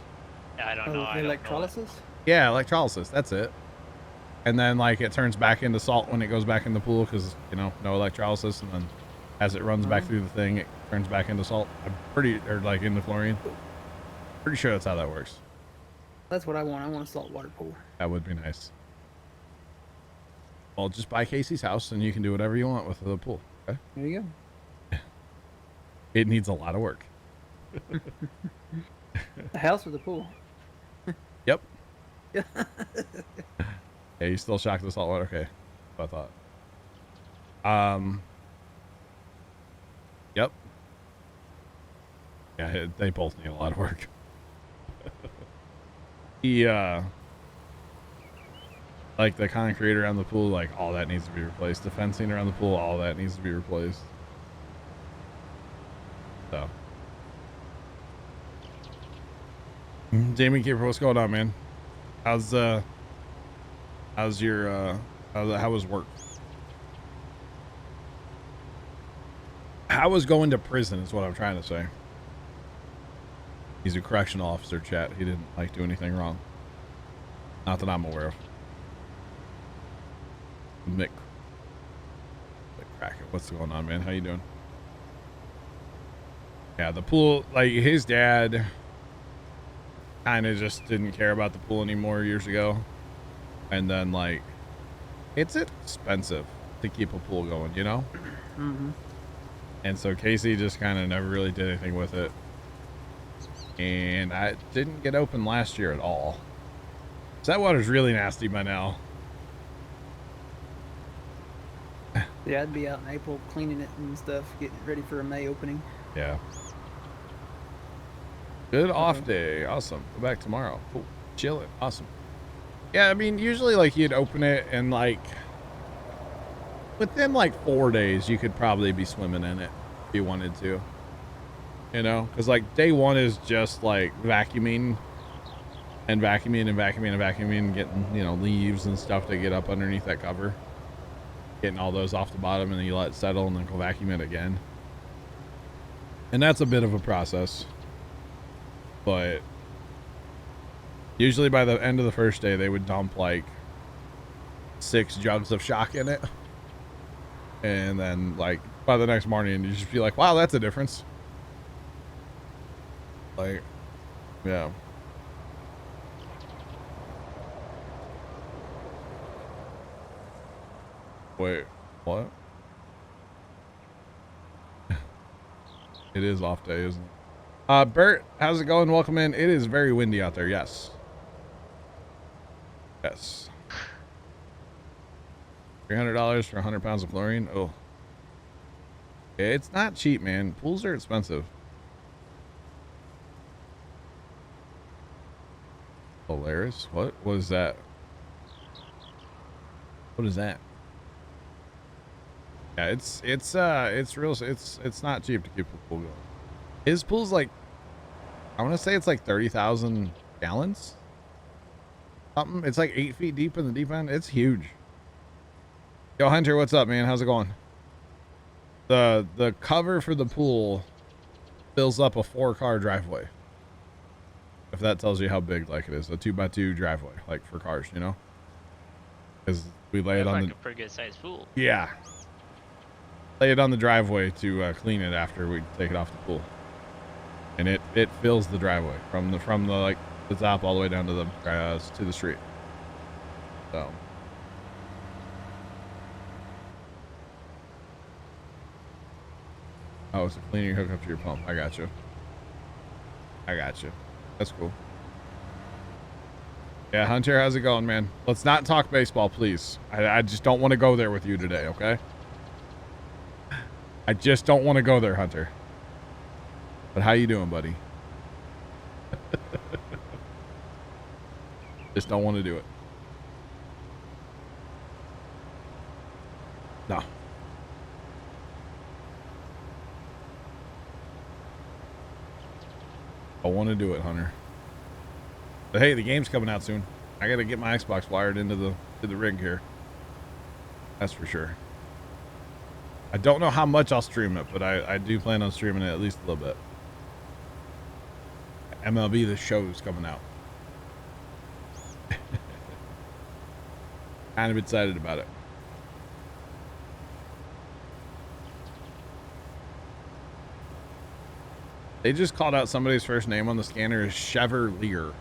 Yeah, I don't Oh, know. I don't know. electrolysis? Yeah, electrolysis. That's it. And then like it turns back into salt when it goes back in the pool because no electrolysis, and then as it runs back through the thing, it turns back into salt. Or like into chlorine. Pretty sure that's how that works. That's what I want. I want a saltwater pool. That would be nice. Well, just buy Casey's house and you can do whatever you want with the pool. Okay? There you go. It needs a lot of work. The house or the pool? Yep. Yeah, you still shock the salt water. Okay. That's what I thought. Yep. Yeah, they both need a lot of work. Like the concrete around the pool, like all that needs to be replaced. The fencing around the pool, all that needs to be replaced. So. Jamie Keeper, what's going on, man? How's your how was work? How was going to prison is what I'm trying to say. He's a correctional officer, chat. He didn't like do anything wrong. Not that I'm aware of. Mick Crackett, what's going on, man? How you doing? Yeah, the pool, like his dad kind of just didn't care about the pool anymore years ago. And then like, it's expensive to keep a pool going, you know? And so Casey just kind of never really did anything with it. And I didn't get open last year at all. So that water's really nasty by now. Yeah, I'd be out in April cleaning it and stuff, getting it ready for a May opening. Yeah. Good off day. Awesome. Go back tomorrow. Cool. Chill it. Awesome. Yeah, I mean, usually like you'd open it and like within like 4 days you could probably be swimming in it if you wanted to. You know, because like day one is just like vacuuming and vacuuming and vacuuming and vacuuming and getting, leaves and stuff to get up underneath that cover. Getting all those off the bottom, and then you let it settle and then go vacuum it again. And that's a bit of a process. But usually by the end of the first day, they would dump like 6 jugs of shock in it. And then like by the next morning, you just be like, wow, that's a difference. Like, yeah. Wait, what? It is off day, isn't it? Bert, how's it going? Welcome in. It is very windy out there. Yes. Yes. $300 for 100 pounds of chlorine. Oh. It's not cheap, man. Pools are expensive. Polaris? What was that? What is that? Yeah, it's not cheap to keep the pool going. His pool's like, I want to say it's like 30,000 gallons. Something. It's like 8 feet deep in the deep end. It's huge. Yo, Hunter, what's up, man? How's it going? The cover for the pool fills up a 4-car driveway. If that tells you how big like it is, a 2x2 driveway, like for cars, because we lay it on like a pretty good sized pool. Yeah. Lay it on the driveway to clean it after we take it off the pool. and it fills the driveway from the like the top all the way down to the street. So. Oh, it's a cleaning hookup to your pump. I got you. That's cool. Yeah, Hunter, how's it going, man? Let's not talk baseball, please. I just don't want to go there with you today, okay? I just don't want to go there, Hunter. But how you doing, buddy? Just don't want to do it. No. I want to do it, Hunter. But hey, the game's coming out soon. I got to get my Xbox wired into the rig here. That's for sure. I don't know how much I'll stream it, but I do plan on streaming it at least a little bit. MLB The Show's coming out. Kind of excited about it. They just called out somebody's first name on the scanner as Chevalier.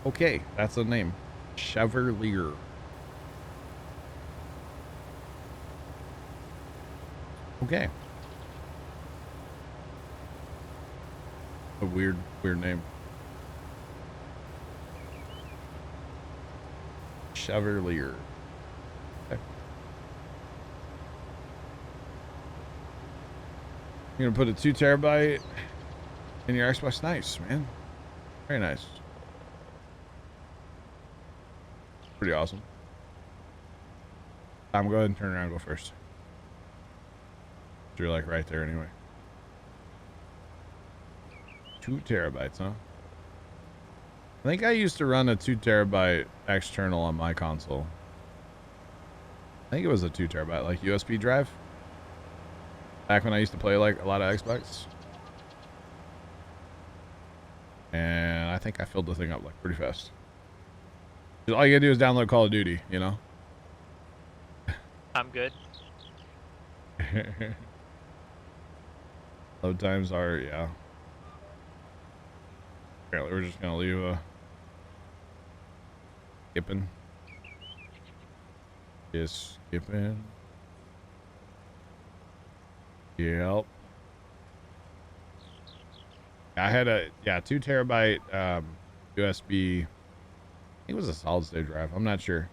Okay, that's the name. Chevalier. Okay. A weird name. Chevalier. Okay. You're gonna put a 2 terabyte in your Xbox? Nice, man. Very nice. Pretty awesome. Go ahead and turn around and go first. You're like right there anyway. 2 terabytes, huh? I think I used to run a 2 terabyte external on my console. I think it was a 2 terabyte, like USB drive. Back when I used to play like a lot of Xbox. And I think I filled the thing up like pretty fast. All you gotta do is download Call of Duty, you know? I'm good. Load times are, yeah. Apparently we're just gonna leave skipping. Just skipping. Yep. I had a 2 terabyte USB. I think it was a solid state drive. I'm not sure.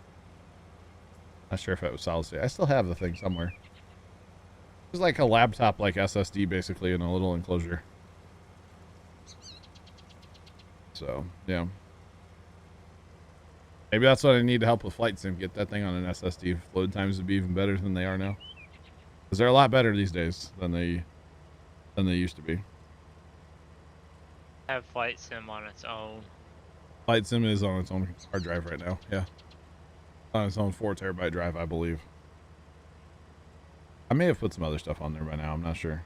Not sure if it was solid state. I still have the thing somewhere. It was like a laptop, like SSD, basically, in a little enclosure. So, yeah. Maybe that's what I need to help with Flight Sim. Get that thing on an SSD. Load times would be even better than they are now. Because they're a lot better these days than they used to be. Have Flight Sim on its own. Flight Sim is on its own hard drive right now. Yeah. On its own 4 terabyte drive, I believe. I may have put some other stuff on there by now. I'm not sure.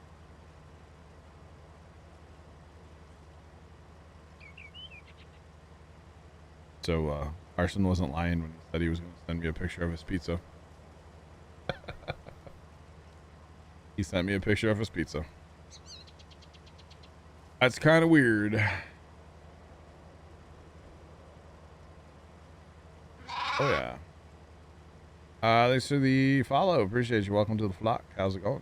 So, Arson wasn't lying when he said he was going to send me a picture of his pizza. He sent me a picture of his pizza. That's kind of weird. Oh, yeah. Thanks for the follow. Appreciate you. Welcome to the flock. How's it going?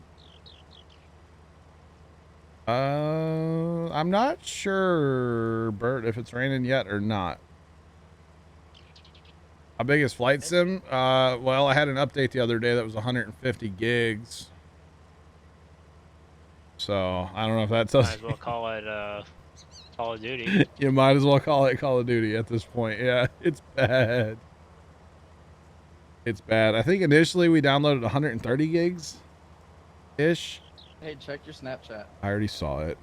I'm not sure, Bert, if it's raining yet or not. How big is Flight Sim? Well, I had an update the other day that was 150 gigs. So, I don't know if that tells Might as well call it Call of Duty. You might as well call it Call of Duty at this point. Yeah, it's bad. It's bad. I think initially we downloaded 130 gigs ish. Hey, check your Snapchat. I already saw it.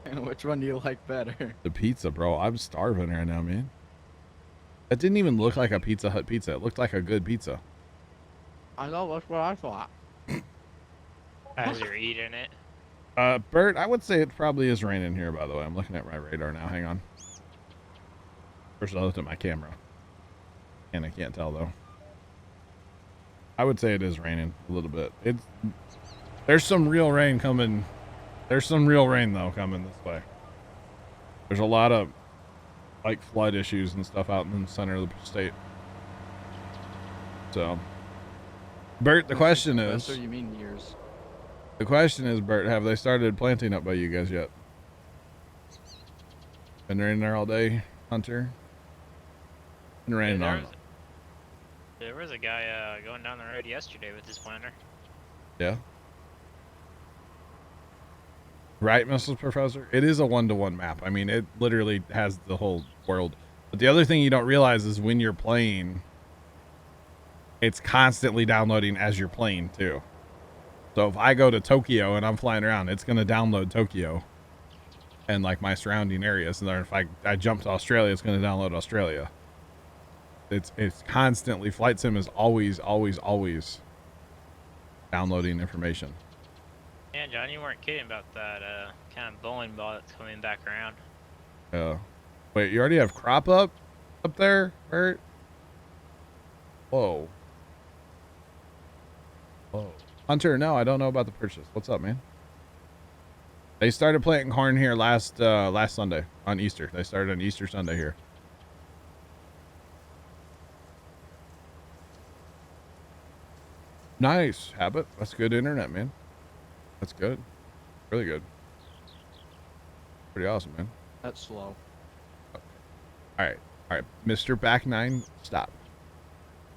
Which one do you like better? The pizza, bro. I'm starving right now, man. That didn't even look like a Pizza Hut pizza. It looked like a good pizza. I know, that's what I thought. As you're eating it. Bert, I would say it probably is raining here, by the way. I'm looking at my radar now. Hang on. First I looked at my camera. And I can't tell, though. I would say it is raining a little bit. There's some real rain coming. There's some real rain though coming this way. There's a lot of like flood issues and stuff out in the center of the state. So, Bert, the question is. Professor, you mean years? The question is, Bert, have they started planting up by you guys yet? Been raining there all day, Hunter? Been raining on. There was a guy going down the road yesterday with his planter. Yeah. Right, Mrs. Professor? It is a 1-to-1 map. I mean, it literally has the whole world. But the other thing you don't realize is when you're playing, it's constantly downloading as you're playing too. So if I go to Tokyo and I'm flying around, it's going to download Tokyo and like my surrounding areas. And then if I jump to Australia, it's going to download Australia. It's constantly, Flight Sim is always downloading information. Yeah, John, you weren't kidding about that kind of bowling ball that's coming back around. Wait, you already have crop up there, Bert? Whoa. Hunter, no, I don't know about the purchase. What's up, man? They started planting corn here last Sunday on Easter. They started on Easter Sunday here. Nice, Habit. That's good internet, man. That's good. Really good. Pretty awesome, man. That's slow. Okay. All right. Mr. Back 9, stop.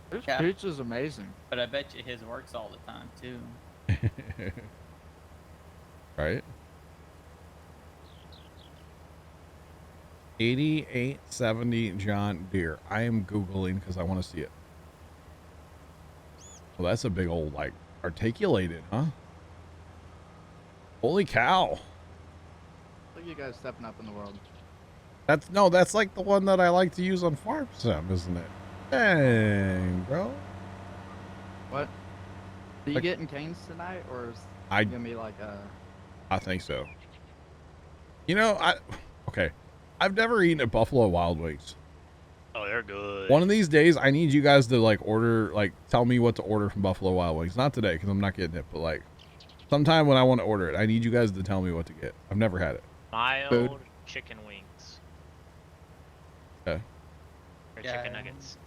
This Yeah. pizza's amazing. But I bet you his works all the time too. Right. 8870 John Deere. I am Googling because I want to see it. Well, that's a big old, like, articulated, huh? Holy cow. Look at you guys stepping up in the world. That's like the one that I like to use on Farm Sim, isn't it? Dang, bro. What? Are you Like- getting canes tonight, or is I- it gonna be like a? I think so. You know, okay. I've never eaten at Buffalo Wild Wings. Oh, they're good. One of these days, I need you guys to like order, like tell me what to order from Buffalo Wild Wings. Not today, because I'm not getting it, but like sometime when I want to order it, I need you guys to tell me what to get. I've never had it. Mild Food. chicken wings. Okay. Or Yeah. chicken nuggets.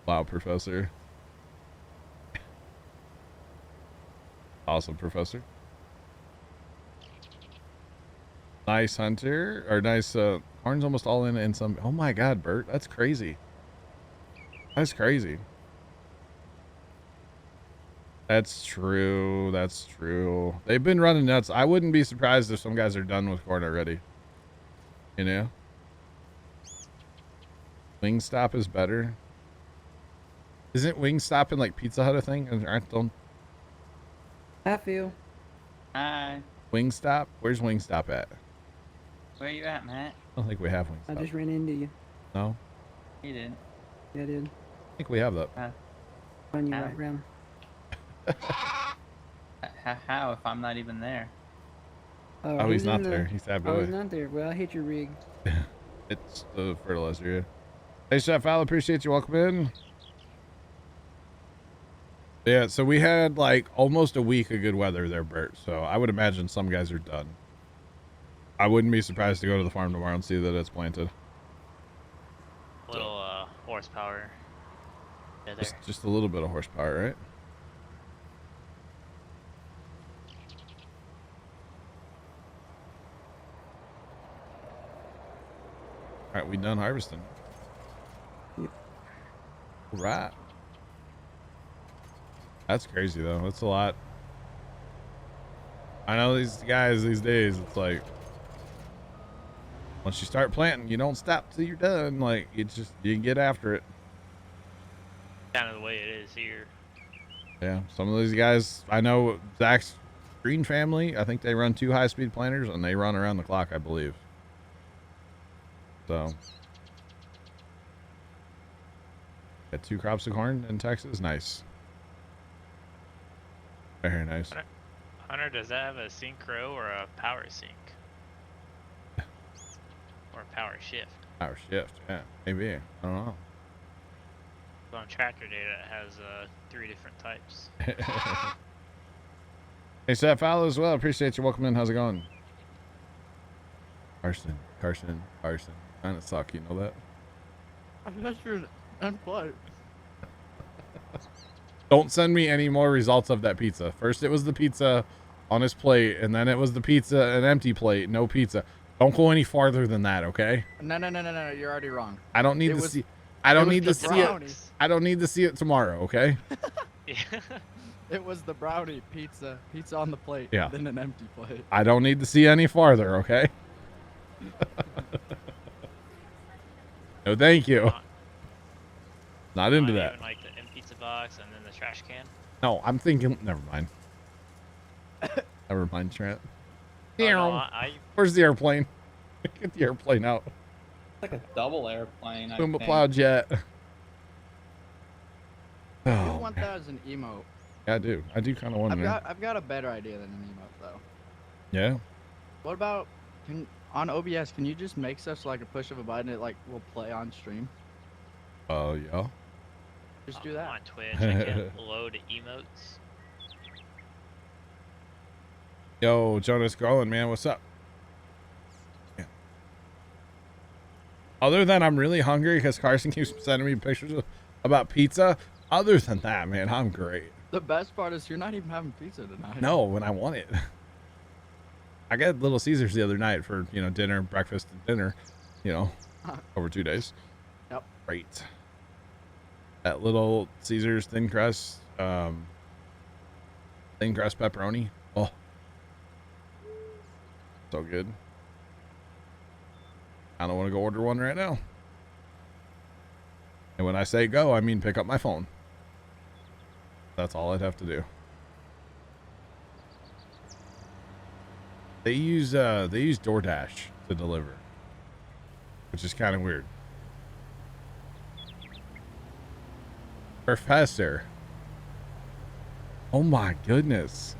Wow, Professor. Awesome, Professor. Nice, Hunter. Or nice, Horn's almost all in some. Oh my God, Bert. That's crazy. That's crazy. That's true. That's true. They've been running nuts. I wouldn't be surprised if some guys are done with corn already. You know? Wingstop is better. Isn't Wingstop in like Pizza Hut a thing? Don't I feel. Hi. Wingstop? Where's Wingstop at? Where you at, Matt? I don't think we have I Wingstop. just ran into you. No? You did. Yeah, I did. I think we have that. Run you How? right round. How if I'm not even there? Oh, he's in not the- there. He's tapped Oh, away. he's not there. Well, I hit your rig. It's the fertilizer, yeah. Hey, Chef Al, appreciate you. Welcome in. Yeah, so we had like almost a week of good weather there, Bert. So I would imagine some guys are done. I wouldn't be surprised to go to the farm tomorrow and see that it's planted. Little horsepower. Yeah, there. Just a little bit of horsepower, right? All right, we done harvesting. Yep. All right. That's crazy though. That's a lot. I know these guys these days, it's like once you start planting, you don't stop till you're done. Like you get after it. Kind of the way it is here. Yeah, some of these guys, I know Zach's Green family, I think they run 2 high-speed planters and they run around the clock, I believe. So, got 2 crops of corn in Texas. Nice. Very nice. Hunter, does that have a synchro or a power sync? Or a power shift? Hour shift, yeah, maybe. I don't know. On tractor data, it has 3 different types. Hey, Seth Fowler as well. Appreciate you. Welcome in. How's it going? Carson. Kind of suck, you know that? I'm not sure. Unplugged. Don't send me any more results of that pizza. First, it was the pizza on his plate, and then it was the pizza, an empty plate, no pizza. Don't go any farther than that, okay? No. You're already wrong. I don't need It to was- see. I don't was need the to see brownie. it. I don't need to see it tomorrow, okay? Yeah. It was the brownie pizza on the plate. Yeah. Then an empty plate. I don't need to see any farther, okay? No, thank you. Not into that. Even, like the empty pizza box and then the trash can. No, I'm thinking. Never mind. Never mind, Trent. Oh, no, I Where's the airplane? Get the airplane out. It's like a double airplane. I Puma think. Plow jet. Do Oh, man. 1,000 emote. Yeah, I do. I do kind of want to. I've got a better idea than an emote though. Yeah. What about on OBS? Can you just make stuff so like a push of a button it like will play on stream? Oh, yeah. Just do that. on Twitch. I can load emotes. Yo, Jonas Garland, man, what's up? Yeah. Other than I'm really hungry because Carson keeps sending me pictures about pizza. Other than that, man, I'm great. The best part is you're not even having pizza tonight. No, when I want it. I got Little Caesars the other night for, dinner, breakfast, and dinner, over 2 days. Yep. Great. That Little Caesars thin crust pepperoni. Oh, so good. I don't want to go order one right now. And when I say go, I mean pick up my phone. That's all I'd have to do. They use DoorDash to deliver, which is kind of weird. Professor. Oh my goodness.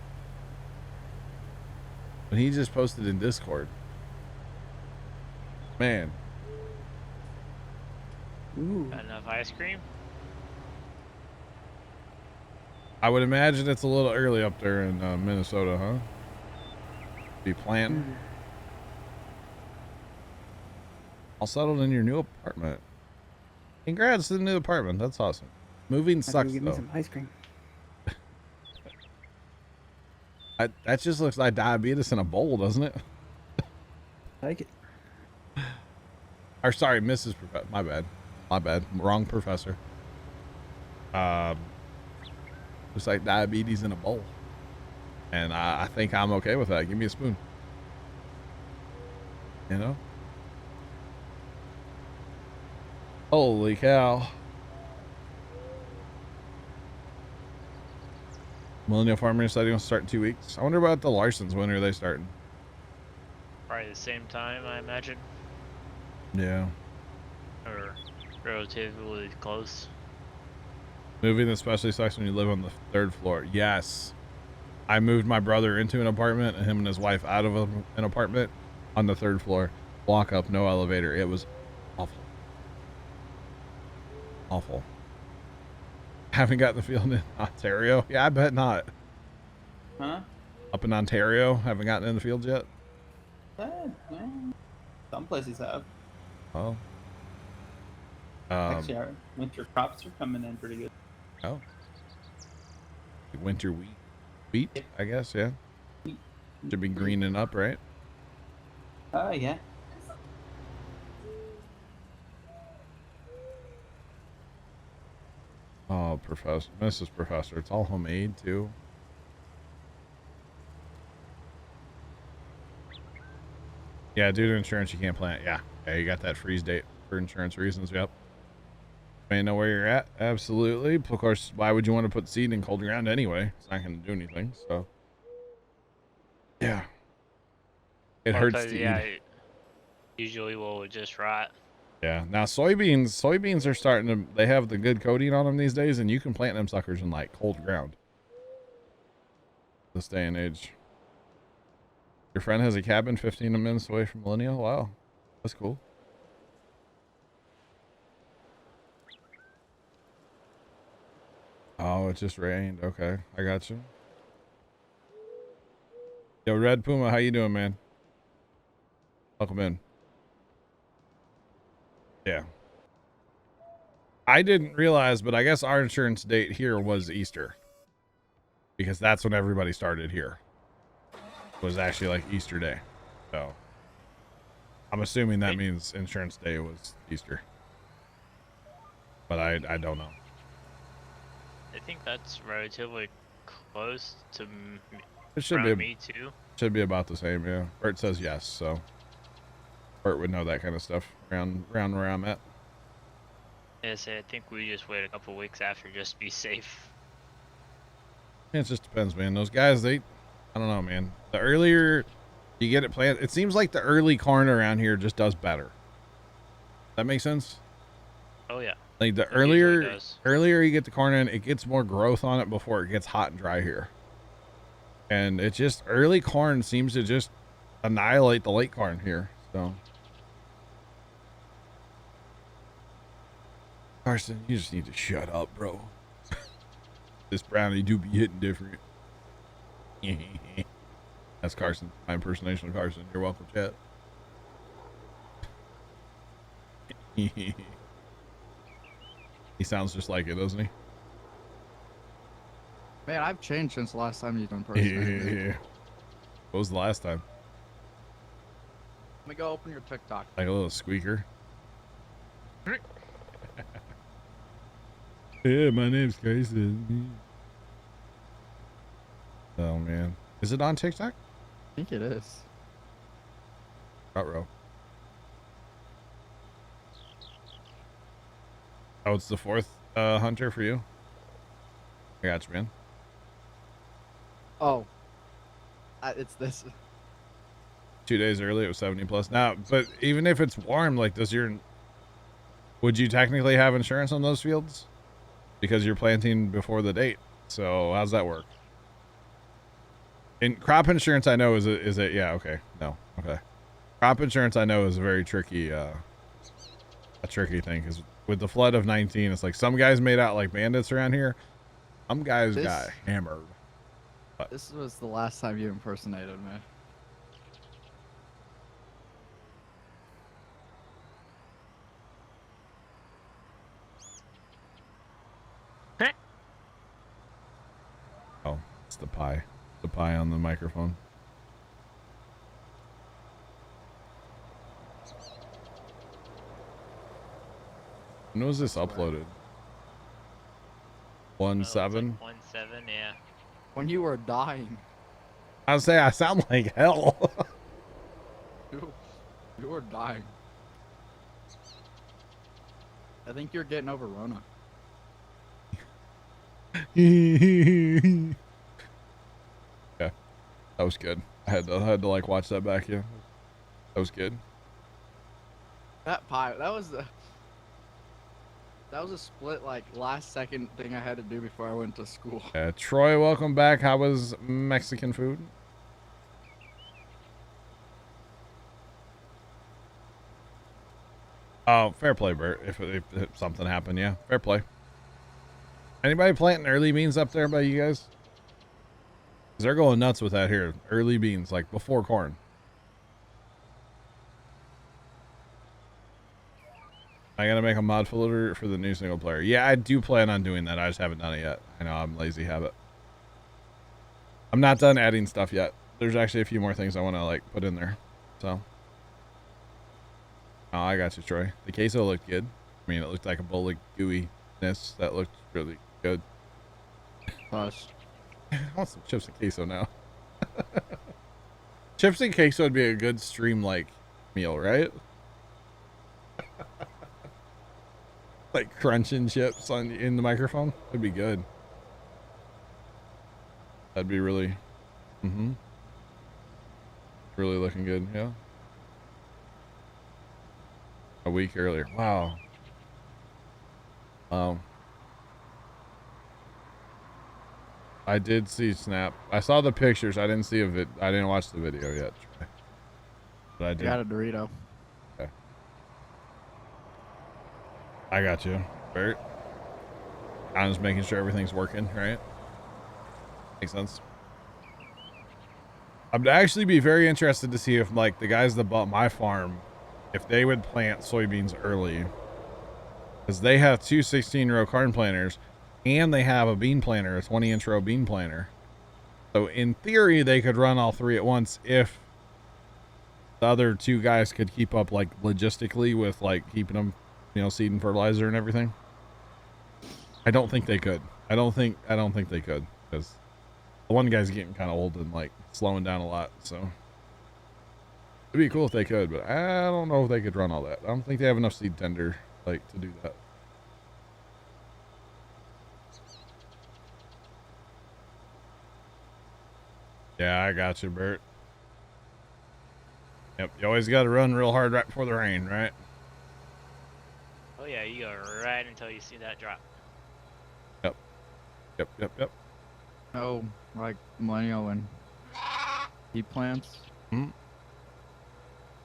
When he just posted in Discord. Man. Ooh. Got enough ice cream? I would imagine it's a little early up there in Minnesota, huh? Be planting. All settled in your new apartment. Congrats to the new apartment. That's awesome. Moving I can sucks give me though. some ice cream. That just looks like diabetes in a bowl, doesn't it? Take it. Or sorry, Mrs. Professor. My bad. Wrong professor. Looks like diabetes in a bowl. And I think I'm okay with that. Give me a spoon. Holy cow. Millennial Farmer said he wants to start in 2 weeks. I wonder about the Larsons. When are they starting? Probably the same time, I imagine. Yeah. Or relatively close. Moving especially sucks when you live on the 3rd floor. Yes. I moved my brother into an apartment and him and his wife out of an apartment on the 3rd floor. Walk up, no elevator. It was awful. Awful. Haven't gotten the feeling in Ontario. Yeah, I bet not. Huh? Up in Ontario, haven't gotten in the field yet. Yeah. Some places have. Oh. Actually, our winter crops are coming in pretty good. Oh. Winter wheat, I guess. Yeah. Should be greening up, right? Oh, yeah. Oh, Mrs. Professor, it's all homemade too. Yeah, due to insurance, you can't plant. Yeah, you got that freeze date for insurance reasons. Yep. May know where you're at. Absolutely. Of course, why would you want to put seed in cold ground anyway? It's not going to do anything. So, yeah, it hurts to Yeah, eat. usually will just rot. Yeah. Now soybeans are starting to. They have the good coating on them these days, and you can plant them suckers in like cold ground. This day and age. Your friend has a cabin 15 minutes away from Millennial. Wow, that's cool. Oh, it just rained. Okay, I got you. Yo, Red Puma, how you doing, man? Welcome in. Yeah. I didn't realize, but I guess our insurance date here was Easter. Because that's when everybody started here. It was actually like Easter Day. So I'm assuming that means insurance day was Easter. But I don't know. I think that's relatively close to It should from be me too. should be about the same, yeah. Bert says yes, so Bert would know that kind of stuff around where I'm at. Yes, I think we just wait a couple weeks after just to be safe. It just depends, man. Those guys, I don't know, man. The earlier you get it planted, it seems like the early corn around here just does better. That makes sense? Oh yeah. Like the It usually does. earlier you get the corn in, it gets more growth on it before it gets hot and dry here. And it just, early corn seems to just annihilate the late corn here, so. Carson, you just need to shut up, bro. This brownie do be hitting different. That's Carson. My impersonation of Carson. You're welcome, chat. He sounds just like it, doesn't he? Man, I've changed since the last time you've impersonated me. Yeah. What was the last time? Let me go open your TikTok. Like a little squeaker. Yeah, my name's Carson. Oh man, is it on TikTok? I think it is. Row. Oh, it's the fourth hunter for you. I got you, man. Oh. It's this. 2 days early, it was 70 plus. Now, but even if it's warm, like would you technically have insurance on those fields? Because you're planting before the date. So how's that work? In crop insurance, I know is it yeah, okay. No. Okay. Crop insurance I know is a very tricky a tricky thing, because with the flood of 19, it's like some guys made out like bandits around here. Some guys got hammered. This was the last time you impersonated me. Oh, it's the pie. The pie on the microphone. When was this uploaded? 1/7? Like 1/7, yeah. When you were dying. I would say I sound like hell. You were dying. I think you're getting over Rona. Yeah, that was good. I had to like watch that back. Yeah, that was good. That pie, that was a split, like, last second thing I had to do before I went to school. Troy, welcome back. How was Mexican food? Oh, fair play, Bert. If something happened, yeah, fair play. Anybody planting early beans up there by you guys? 'Cause they're going nuts with that here. Early beans, like before corn. I gotta make a mod folder for the new single player. Yeah, I do plan on doing that. I just haven't done it yet. I know I'm lazy habit. I'm not done adding stuff yet. There's actually a few more things I want to like put in there. So. Oh, I got you, Troy. The queso looked good. I mean, it looked like a bowl of gooiness that looked really good. Gosh. I want some chips and queso now. Chips and queso would be a good stream-like meal, right? Like crunching chips in the microphone. That'd be good. That'd be really, really looking good. Yeah. A week earlier. Wow. I did see Snap. I saw the pictures. I didn't see I didn't watch the video yet. But I did. I got a Dorito. I got you, Bert. I'm just making sure everything's working, right? Makes sense. I'd actually be very interested to see if like the guys that bought my farm, if they would plant soybeans early, because they have two 16-row corn planters and they have a bean planter, a 20-inch row bean planter. So in theory, they could run all three at once if the other two guys could keep up like logistically with like keeping them, you know, seed and fertilizer and everything. I don't think they could. I don't think they could, because the one guy's getting kind of old and like slowing down a lot. So it'd be cool if they could, but I don't know if they could run all that. I don't think they have enough seed tender like to do that. Yeah, I got you, Bert. Yep, you always got to run real hard right before the rain, right? Oh yeah, you go right until you see that drop. Yep. No, like Millennial when he plants. Hmm?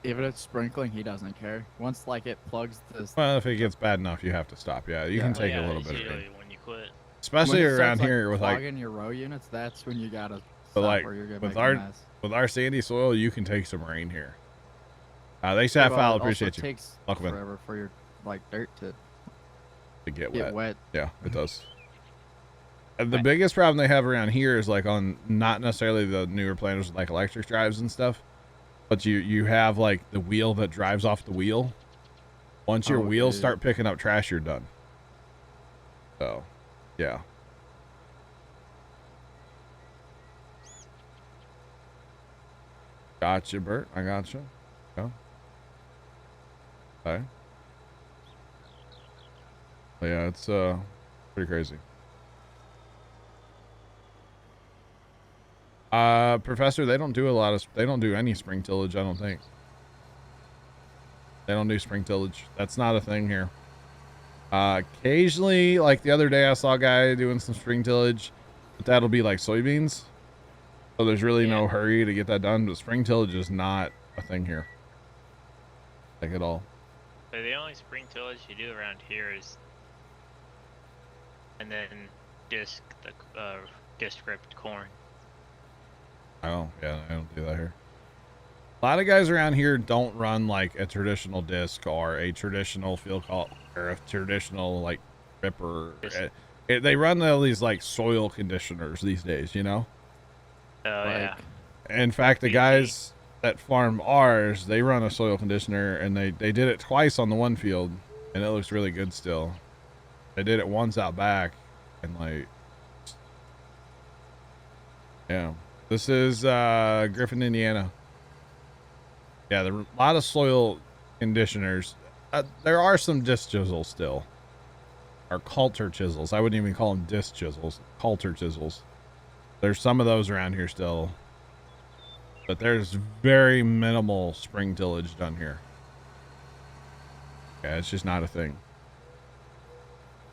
Even if it's sprinkling, he doesn't care. Once like it plugs this. Well, if it gets bad enough, you have to stop. Yeah, you can take yeah, a little it's bit of usually rain. when you quit. Especially when it around starts, here with like clogging your row units, that's when you gotta But stop like or you're gonna with make our a mess. with our sandy soil, you can take some rain here. They say Well, foul. it also Appreciate you. takes Welcome in. forever for your like dirt to To get get wet. Yeah, it does. And the biggest problem they have around here is like on not necessarily the newer planters with like electric drives and stuff, but you have like the wheel that drives off the wheel. Once your wheels dude. start picking up trash, you're done. So, yeah. Gotcha, Bert. I gotcha. Yeah. Okay. But yeah, it's pretty crazy. Professor, they don't do any spring tillage, I don't think. They don't do spring tillage. That's not a thing here. Occasionally, like the other day I saw a guy doing some spring tillage, but that'll be like soybeans. So there's really no hurry to get that done, but spring tillage is not a thing here. Like at all. So the only spring tillage you do around here is, and then disc ripped corn. Oh, yeah, I don't do that here. A lot of guys around here don't run like a traditional disc or a traditional field call or a traditional like ripper. They run all these like soil conditioners these days, you know? Oh yeah. In fact, the guys that farm ours, they run a soil conditioner and they did it twice on the one field and it looks really good still. They did it once out back and like, yeah. This is Griffin, Indiana. Yeah, there are a lot of soil conditioners. There are some disc chisels still. Or coulter chisels. I wouldn't even call them disc chisels. Coulter chisels. There's some of those around here still. But there's very minimal spring tillage done here. Yeah, it's just not a thing.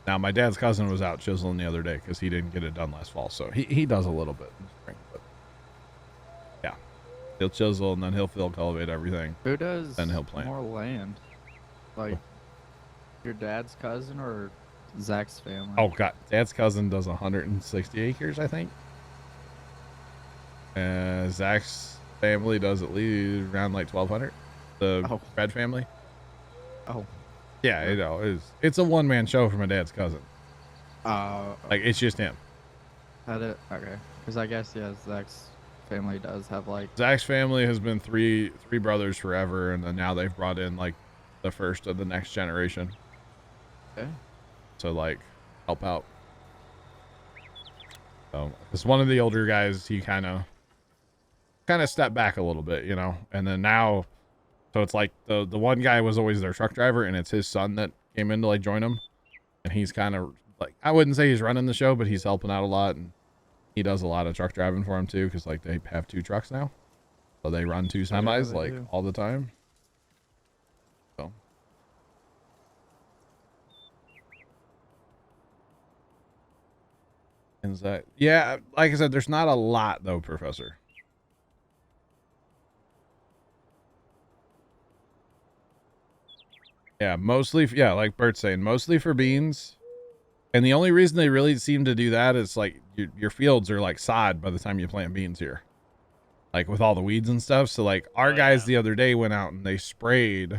Now, my dad's cousin was out chiseling the other day because he didn't get it done last fall. So he does a little bit in the spring. But yeah, he'll chisel and then he'll field cultivate everything. Who does Then he'll plant. more land? Like your dad's cousin or Zach's family? Oh, God. Dad's cousin does 160 acres, I think. Zach's family does at least around like 1,200. The Red family. Oh. Yeah, you know, it's a one-man show for my dad's cousin. Like, it's just him. Okay. Because I guess, yeah, Zach's family does have like... Zach's family has been three brothers forever, and then now they've brought in like the first of the next generation. Okay. To like help out. So, because one of the older guys, he kind of stepped back a little bit, you know, and then now, so it's like the one guy was always their truck driver, and it's his son that came in to like join him, and he's kind of like, I wouldn't say he's running the show, but he's helping out a lot, and he does a lot of truck driving for him too, because like they have 2 trucks now, so they run 2 semis like all the time. So. Is that, yeah, like I said, there's not a lot though, Professor. Yeah, mostly, yeah, like Bert's saying, mostly for beans. And the only reason they really seem to do that is like your fields are like sod by the time you plant beans here, like with all the weeds and stuff. So like our guys the other day went out and they sprayed.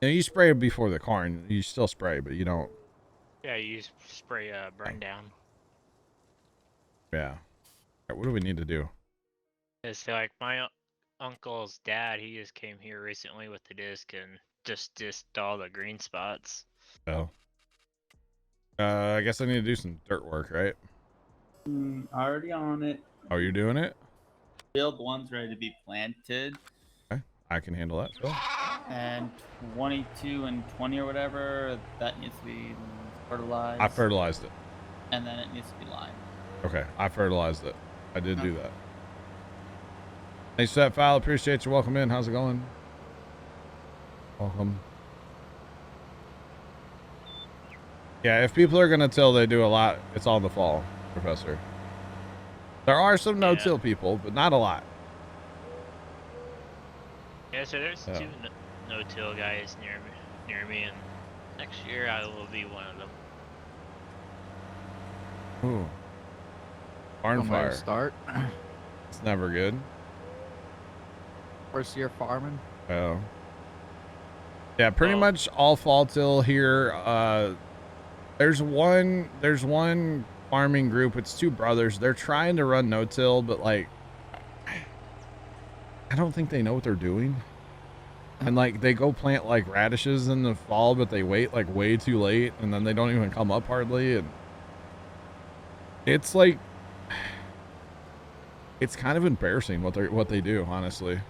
You know, you spray before the corn. You still spray, but you don't. Yeah, you spray burn down. Yeah. All right, what do we need to do? It's like my uncle's dad. He just came here recently with the disc and just dissed all the green spots. Oh. I guess I need to do some dirt work, right? Already on it. Oh, you're doing it? Field 1's ready to be planted. Okay. I can handle that. Phil. And 22 and 20 or whatever, that needs to be fertilized. I fertilized it. And then it needs to be lined. Okay. I fertilized it. I did do that. Thanks for that, File. Appreciate you. Welcome in. How's it going? Welcome. Yeah, if people are going to till they do a lot, it's all in the fall, Professor. There are some no-till people, but not a lot. Yeah, so there's two no-till guys near me, and next year I will be one of them. Ooh. Barn Somewhere to fire. start. It's never good. First year farming. Oh. Yeah, pretty much all fall till here. There's one farming group. It's two brothers. They're trying to run no-till, but like, I don't think they know what they're doing. And like, they go plant like radishes in the fall, but they wait like way too late, and then they don't even come up hardly. And it's like, it's kind of embarrassing what they do, honestly.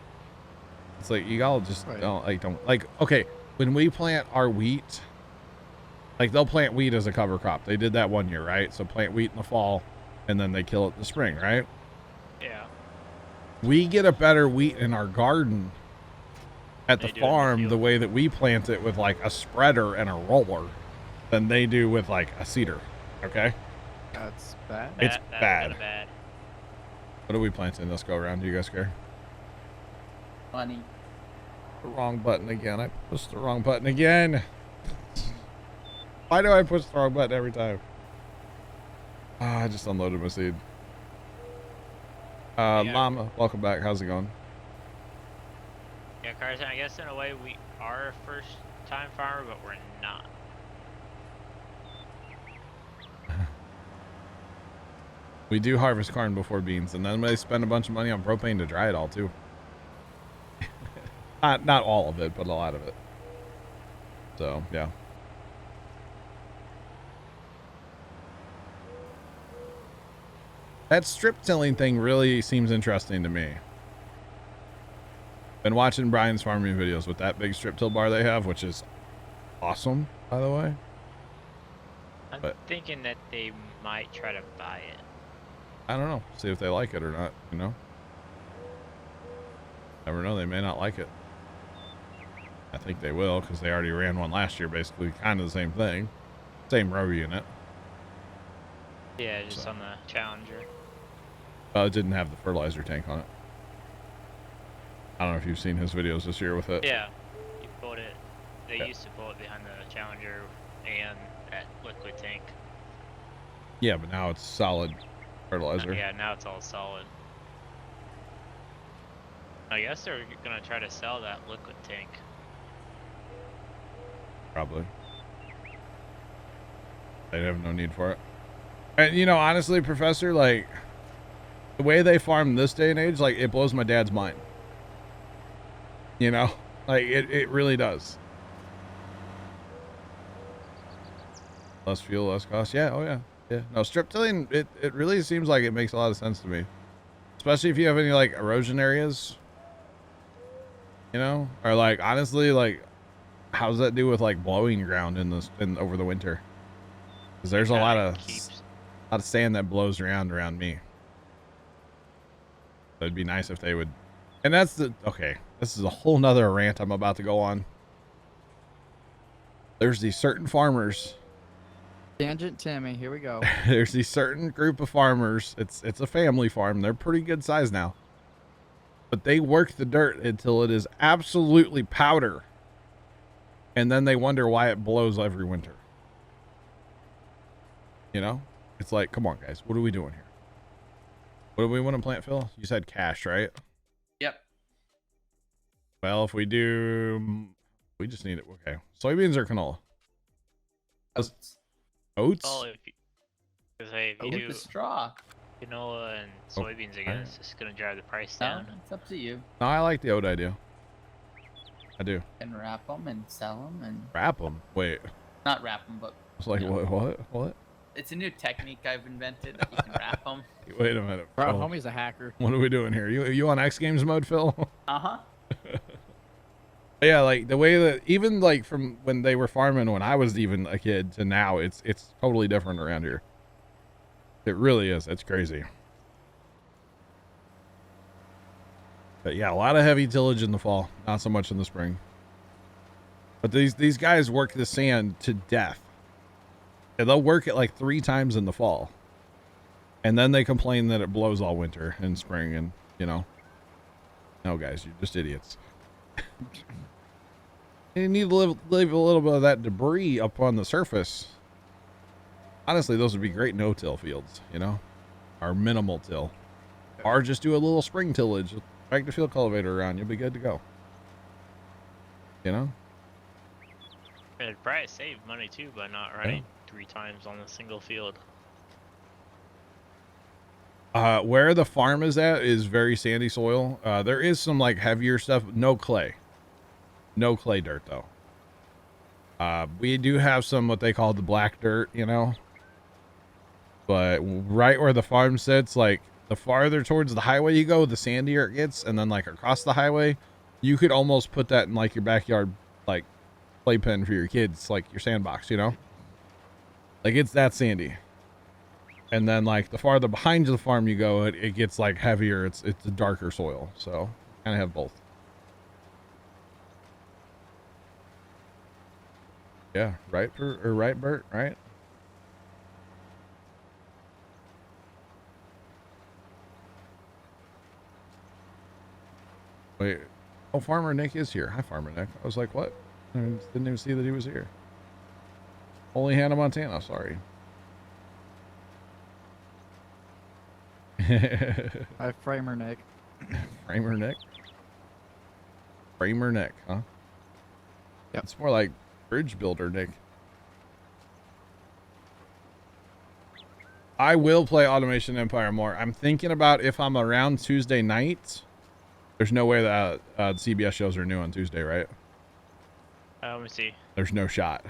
It's like, you all just don't like, okay, when we plant our wheat, like they'll plant wheat as a cover crop. They did that one year, right? So plant wheat in the fall and then they kill it in the spring, right? Yeah. We get a better wheat in our garden at the farm the way that we plant it with like a spreader and a roller than they do with like a seeder. Okay? That's bad. It's bad. bad. What are we planting this go around? Do you guys care? Funny. The wrong button again. I pushed the wrong button again. Why do I push the wrong button every time? I just unloaded my seed. Mama, welcome back. How's it going? Yeah, Carson, I guess in a way we are a first time farmer, but we're not. We do harvest corn before beans, and then they spend a bunch of money on propane to dry it all too. Not all of it, but a lot of it. So, yeah. That strip tilling thing really seems interesting to me. Been watching Brian's farming videos with that big strip till bar they have, which is awesome, by the way. I'm thinking that they might try to buy it. I don't know. See if they like it or not, you know? Never know. They may not like it. I think they will, because they already ran one last year, basically kind of the same thing. Same row unit. Yeah, just on the Challenger. It didn't have the fertilizer tank on it. I don't know if you've seen his videos this year with it. Yeah, you pulled it. They used to pull it behind the Challenger and that liquid tank. Yeah, but now it's solid fertilizer. Yeah, now it's all solid. I guess they're gonna try to sell that liquid tank. Probably. They'd have no need for it. And you know, honestly, Professor, like the way they farm this day and age, like it blows my dad's mind. You know, like it really does. Less fuel, less cost. Yeah, oh yeah. Yeah. No, strip tilling, it really seems like it makes a lot of sense to me. Especially if you have any like erosion areas. You know? Or like honestly, like how does that do with like blowing ground in over the winter? Because there's a lot of sand that blows around me. So it'd be nice if they would. And that's okay. This is a whole nother rant I'm about to go on. There's these certain farmers. Tangent Timmy, here we go. There's these certain group of farmers. It's a family farm. They're pretty good size now. But they work the dirt until it is absolutely powder. And then they wonder why it blows every winter. You know, it's like, come on, guys, what are we doing here? What do we want to plant, Phil? You said cash, right? Yep. Well, if we do, we just need it. Okay, soybeans or canola? Oats. Oats. Well, because hey, if you Get do the straw. canola and soybeans again, it's just gonna drive the price No, down. it's up to you. No, I like the oat idea. I do. And wrap them and sell them and Wrap them. Wait, not wrap them, but it's like Yeah. what? it's a new technique I've invented. You can wrap them. Wait a minute. Bro, Phil. homie's a hacker. What are we doing here? You on X Games mode, Phil? Uh huh. Yeah, like the way that even like from when they were farming when I was even a kid to now, it's totally different around here. It really is. It's crazy. But yeah, a lot of heavy tillage in the fall, not so much in the spring. But these guys work the sand to death. And they'll work it like 3 times in the fall. And then they complain that it blows all winter and spring and, you know. No, guys, you're just idiots. You need to leave a little bit of that debris up on the surface. Honestly, those would be great no-till fields, you know, or minimal till, or just do a little spring tillage. Drag the field cultivator around, you'll be good to go. You know. And it'd probably save money too by not running 3 times on a single field. Where the farm is at is very sandy soil. There is some like heavier stuff. No clay dirt though. We do have some what they call the black dirt, you know. But right where the farm sits, like the farther towards the highway you go, the sandier it gets, and then like across the highway, you could almost put that in like your backyard, like playpen for your kids, like your sandbox, you know. Like it's that sandy. And then like the farther behind the farm you go, it gets like heavier. It's a darker soil, so kind of have both. Yeah, right, right, Bert, right? Wait, oh, Farmer Nick is here. Hi, Farmer Nick. I was like, what? I didn't even see that he was here. Only Hannah Montana, sorry. I framer Nick. Framer Nick? Framer Nick, huh? Yeah. It's more like Bridge Builder Nick. I will play Automation Empire more. I'm thinking about if I'm around Tuesday night. There's no way that CBS shows are new on Tuesday, right? Let me see. There's no shot.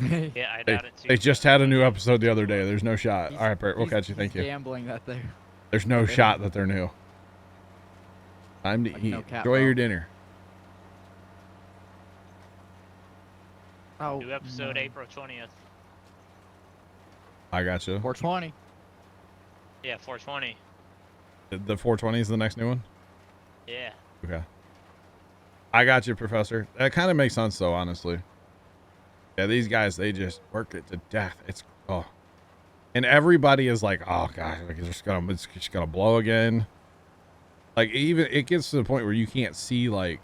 Yeah, I doubt it too. They just had a new episode the other day. There's no shot. All right, Bert, we'll catch you. Thank you. Gambling that there. There's no shot that they're new. Time to Like eat. no cat Enjoy your bone. dinner. Oh, New episode no. April 20th. I got you. 420. Yeah, 420. The 420 is the next new one? Yeah. Okay. I got you, Professor. That kind of makes sense, though, honestly. Yeah, these guys, they just work it to death. It's, oh. And everybody is like, oh, gosh, like, it's just gonna blow again. Like, even, it gets to the point where you can't see, like,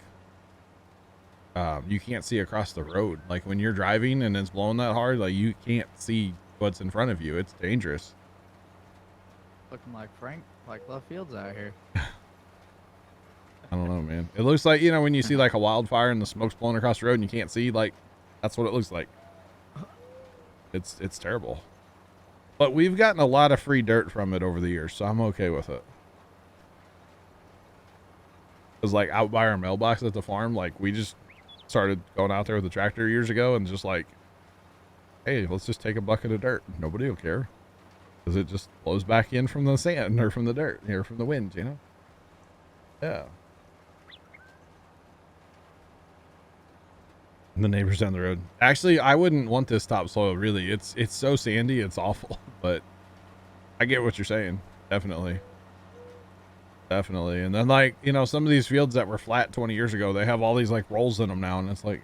you can't see across the road. Like, when you're driving and it's blowing that hard, like, you can't see what's in front of you. It's dangerous. Looking like Frank, like Love Fields out here. I don't know, man. It looks like, you know, when you see like a wildfire and the smoke's blowing across the road and you can't see, like, that's what it looks like. It's terrible. But we've gotten a lot of free dirt from it over the years, so I'm okay with it. Because like out by our mailbox at the farm, like we just started going out there with the tractor years ago and just like, hey, let's just take a bucket of dirt. Nobody will care. Because it just blows back in from the sand or from the dirt or from the wind, you know? Yeah. And the neighbors down the road. Actually, I wouldn't want this topsoil, really. It's so sandy, it's awful. But I get what you're saying. Definitely. Definitely. And then, like, you know, some of these fields that were flat 20 years ago, they have all these, like, rolls in them now. And it's like,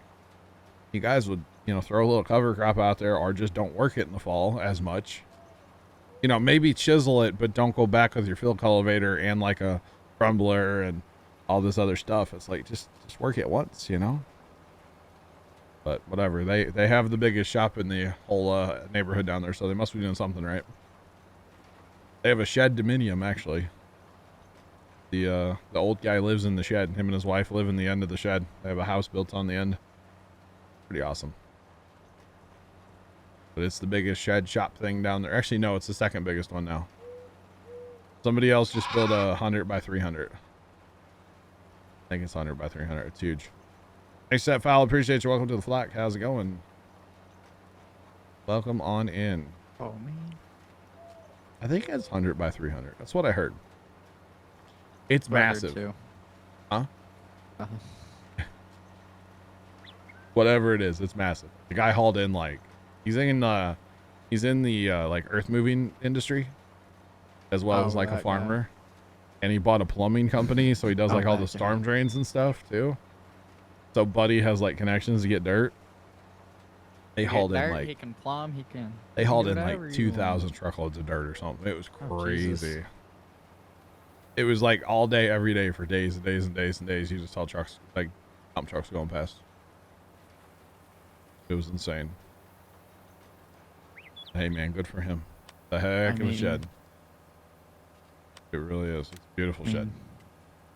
you guys would, you know, throw a little cover crop out there or just don't work it in the fall as much. You know, maybe chisel it, but don't go back with your field cultivator and, like, a crumbler and all this other stuff. It's like, just work it once, you know? But whatever, they have the biggest shop in the whole neighborhood down there, so they must be doing something right. They have a shed dominium, actually. The old guy lives in the shed. Him and his wife live in the end of the shed. They have a house built on the end. Pretty awesome. But it's the biggest shed shop thing down there. Actually, no, it's the second biggest one now. Somebody else just built a 100 by 300. I think it's 100 by 300. It's huge. Thanks, Set Foul. Appreciate you. Welcome to the Flock. How's it going? Welcome on in. Oh man. I think it's 100 by 300. That's what I heard. It's massive. Too. Huh? Uh-huh. Whatever it is, it's massive. The guy hauled in like he's in the like earth moving industry as well as like a farmer. And he bought a plumbing company, so he does like all the storm drains and stuff too. So Buddy has like connections to get dirt. They hauled in like he can plumb, he can. They hauled in whatever like you 2,000 truckloads of dirt or something. It was Oh, crazy. Jesus. It was like all day, every day for days and days and days and days. You just saw trucks, like dump trucks going past. It was insane. Hey man, good for him. The heck of a shed. It really is. It's a beautiful shed.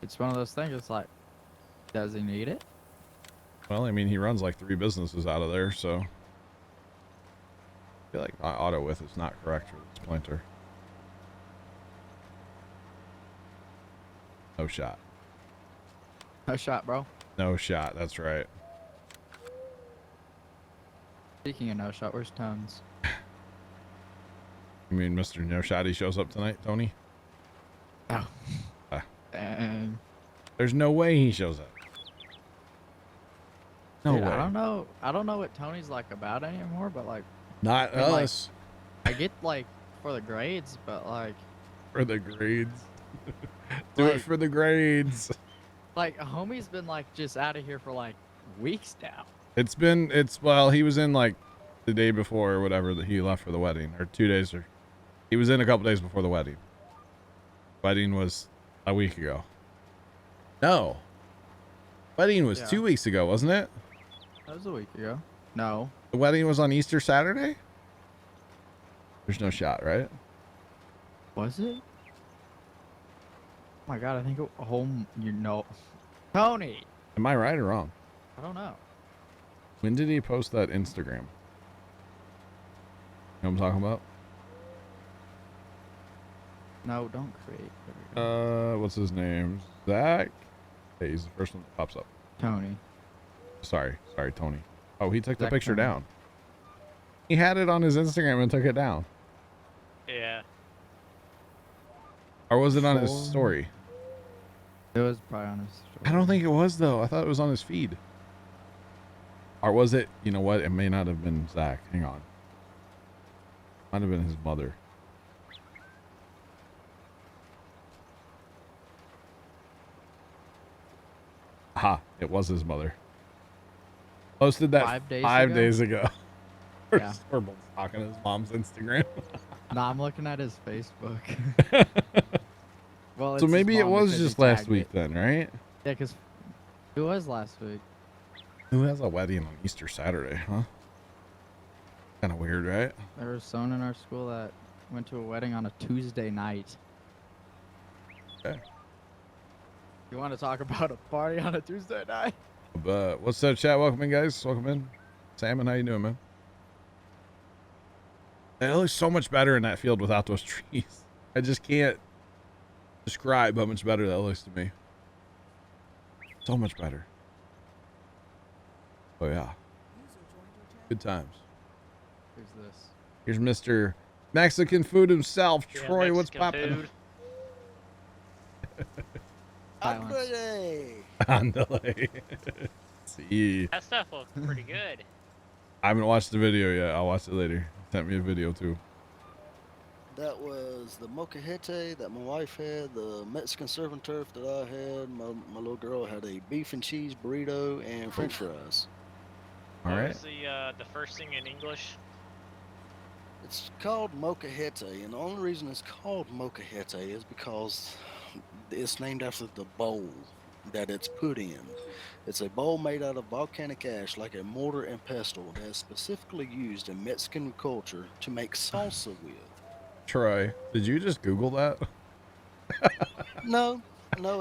It's one of those things. It's like, does he need it? Well, I mean, he runs like 3 businesses out of there, so I feel like my auto width is not correct for this planter. No shot. No shot, bro. No shot. That's right. Speaking of no shot, where's Tones? You mean Mr. No Shot? He shows up tonight, Tony? Oh. And There's no way he shows up. No dude, way. I don't know what Tony's like about anymore, but like, Not and, like, us. I get like for the grades, but like, For the grades. Do it Like- for the grades. like a homie's been like just out of here for like weeks now. Well, he was in like the day before or whatever that he left for the wedding, or 2 days, or he was in a couple days before the wedding. Wedding was a week ago. No. Wedding was Yeah. 2 weeks ago, wasn't it? That was a week ago. No. The wedding was on Easter Saturday? There's no shot, right? Was it? Oh my god, I think Tony! Am I right or wrong? I don't know. When did he post that Instagram? You know what I'm talking about? No, don't create. There we go. What's his name? Zach? Hey, he's the first one that pops up. Tony. Sorry, Tony. Oh, he took the Zach picture Tony. down. He had it on his Instagram and took it down. Yeah. Or was it on his Four. story? It was probably on his story. I don't think it was, though. I thought it was on his feed. Or was it? You know what? It may not have been Zach. Hang on. Might have been his mother. Aha, it was his mother. Posted that 5 days 5 ago? days ago. Yeah. We're both talking his mom's Instagram. No, I'm looking at his Facebook. Well, So it's maybe his it mom was because he just last tagged week it. then, right? Yeah, because it was last week. Who has a wedding on Easter Saturday, huh? Kind of weird, right? There was someone in our school that went to a wedding on a Tuesday night. Okay. You want to talk about a party on a Tuesday night? But what's up, chat? Welcome in, guys. Welcome in. Salmon, how you doing, man? It looks so much better in that field without those trees. I just can't describe how much better that looks to me. So much better. Oh, yeah. Good times. Who's this? Here's Mr. Mexican food himself. Yeah, Troy, what's Mexican poppin'? food. Silence. Andale. See. That stuff looks pretty good. I haven't watched the video yet. I'll watch it later. Sent me a video, too. That was the molcajete that my wife had, the Mexican surf and turf that I had. My little girl had a beef and cheese burrito and french fries. All What right. was the first thing in English? It's called molcajete, and the only reason it's called molcajete is because it's named after the bowl. that it's put in. It's a bowl made out of volcanic ash, like a mortar and pestle, that is specifically used in Mexican culture to make salsa with. Troy, did you just Google that? No,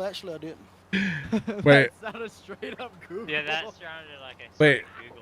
actually I didn't. Wait. That sounded straight up Google. Yeah, that sounded like a Wait. Google.